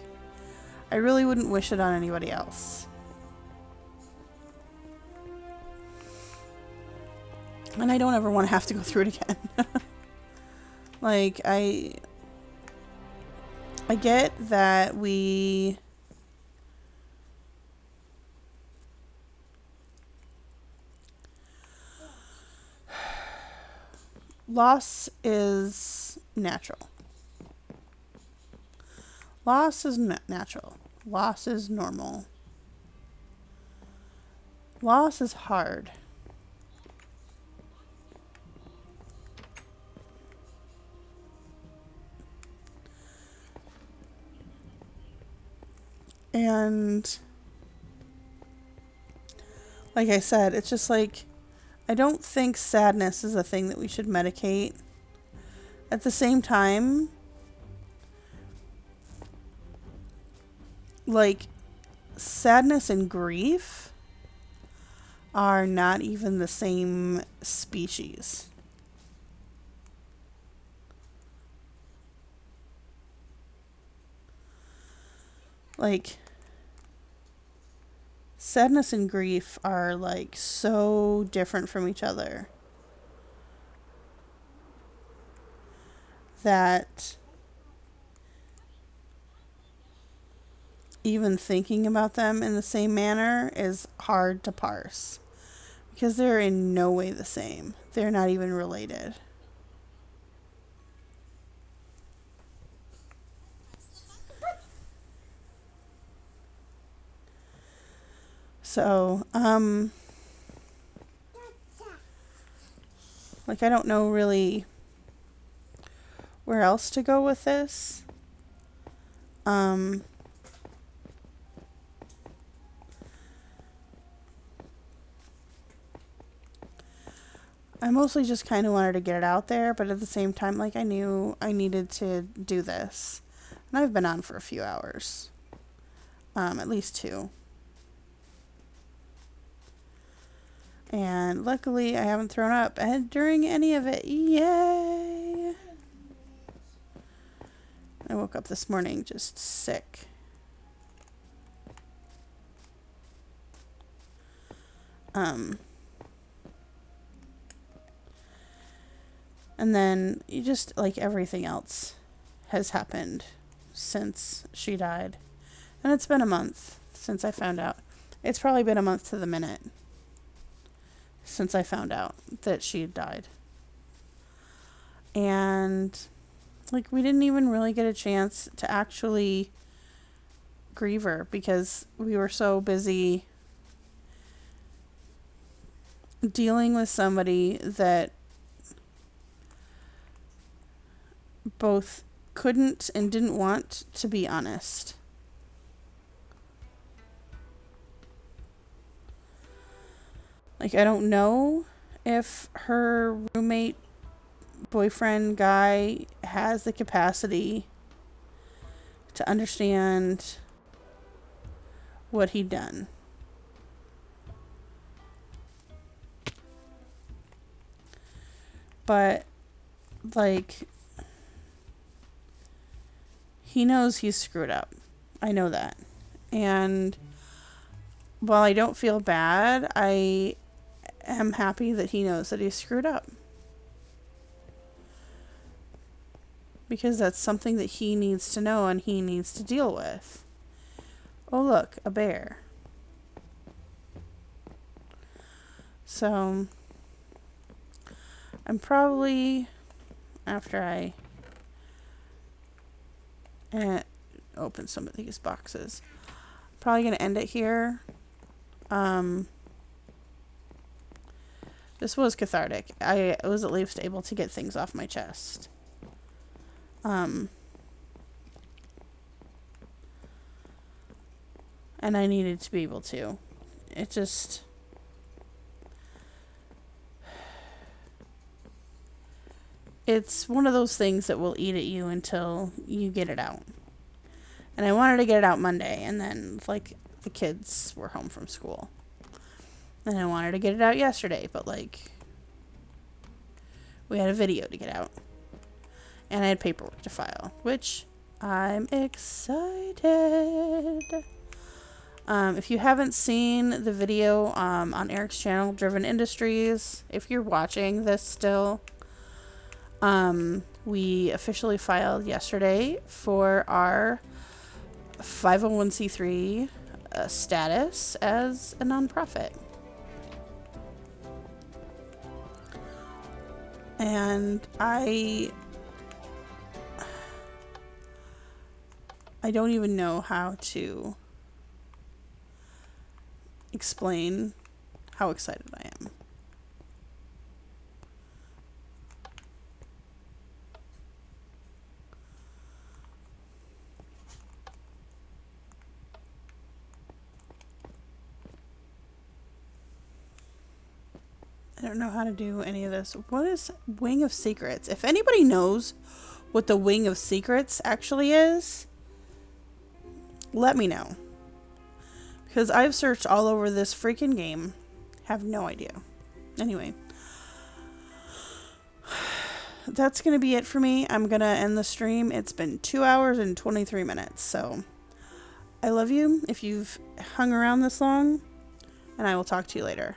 I really wouldn't wish it on anybody else. And I don't ever want to have to go through it again. Like, I get that we loss is natural. Loss is natural. Loss is normal. Loss is hard. And like I said, it's just like, I don't think sadness is a thing that we should medicate. At the same time, like, sadness and grief are not even the same species. Like, sadness and grief are like so different from each other that even thinking about them in the same manner is hard to parse, because they're in no way the same. They're not even related. So, like, I don't know really where else to go with this. I mostly just kind of wanted to get it out there, but at the same time, like, I knew I needed to do this. And I've been on for a few hours. At least 2. And luckily, I haven't thrown up during any of it. Yay! I woke up this morning just sick. And then you just, like, everything else has happened since she died. And it's been a month since I found out. It's probably been a month to the minute since I found out that she had died. And, like, we didn't even really get a chance to actually grieve her because we were so busy dealing with somebody that both couldn't and didn't want to be honest. Like, I don't know if her roommate, boyfriend, guy has the capacity to understand what he'd done. But, like, he knows he's screwed up. I know that. And while I don't feel bad, I am happy that he knows that he's screwed up. Because that's something that he needs to know and he needs to deal with. Oh, look, a bear. So, I'm probably, after I open some of these boxes, probably going to end it here. This was cathartic. I was at least able to get things off my chest. And I needed to be able to. It just... It's one of those things that will eat at you until you get it out. And I wanted to get it out Monday, and then, like, the kids were home from school. And I wanted to get it out yesterday, but, like, we had a video to get out. And I had paperwork to file, which I'm excited. If you haven't seen the video on Eric's channel, Driven Industries, if you're watching this still, we officially filed yesterday for our 501c3 status as a nonprofit. And I don't even know how to explain how excited I am. I don't know how to do any of this. What is Wing of Secrets? If anybody knows what the Wing of Secrets actually is, let me know. Because I've searched all over this freaking game. Have no idea. Anyway. That's going to be it for me. I'm going to end the stream. It's been 2 hours and 23 minutes. So, I love you if you've hung around this long. And I will talk to you later.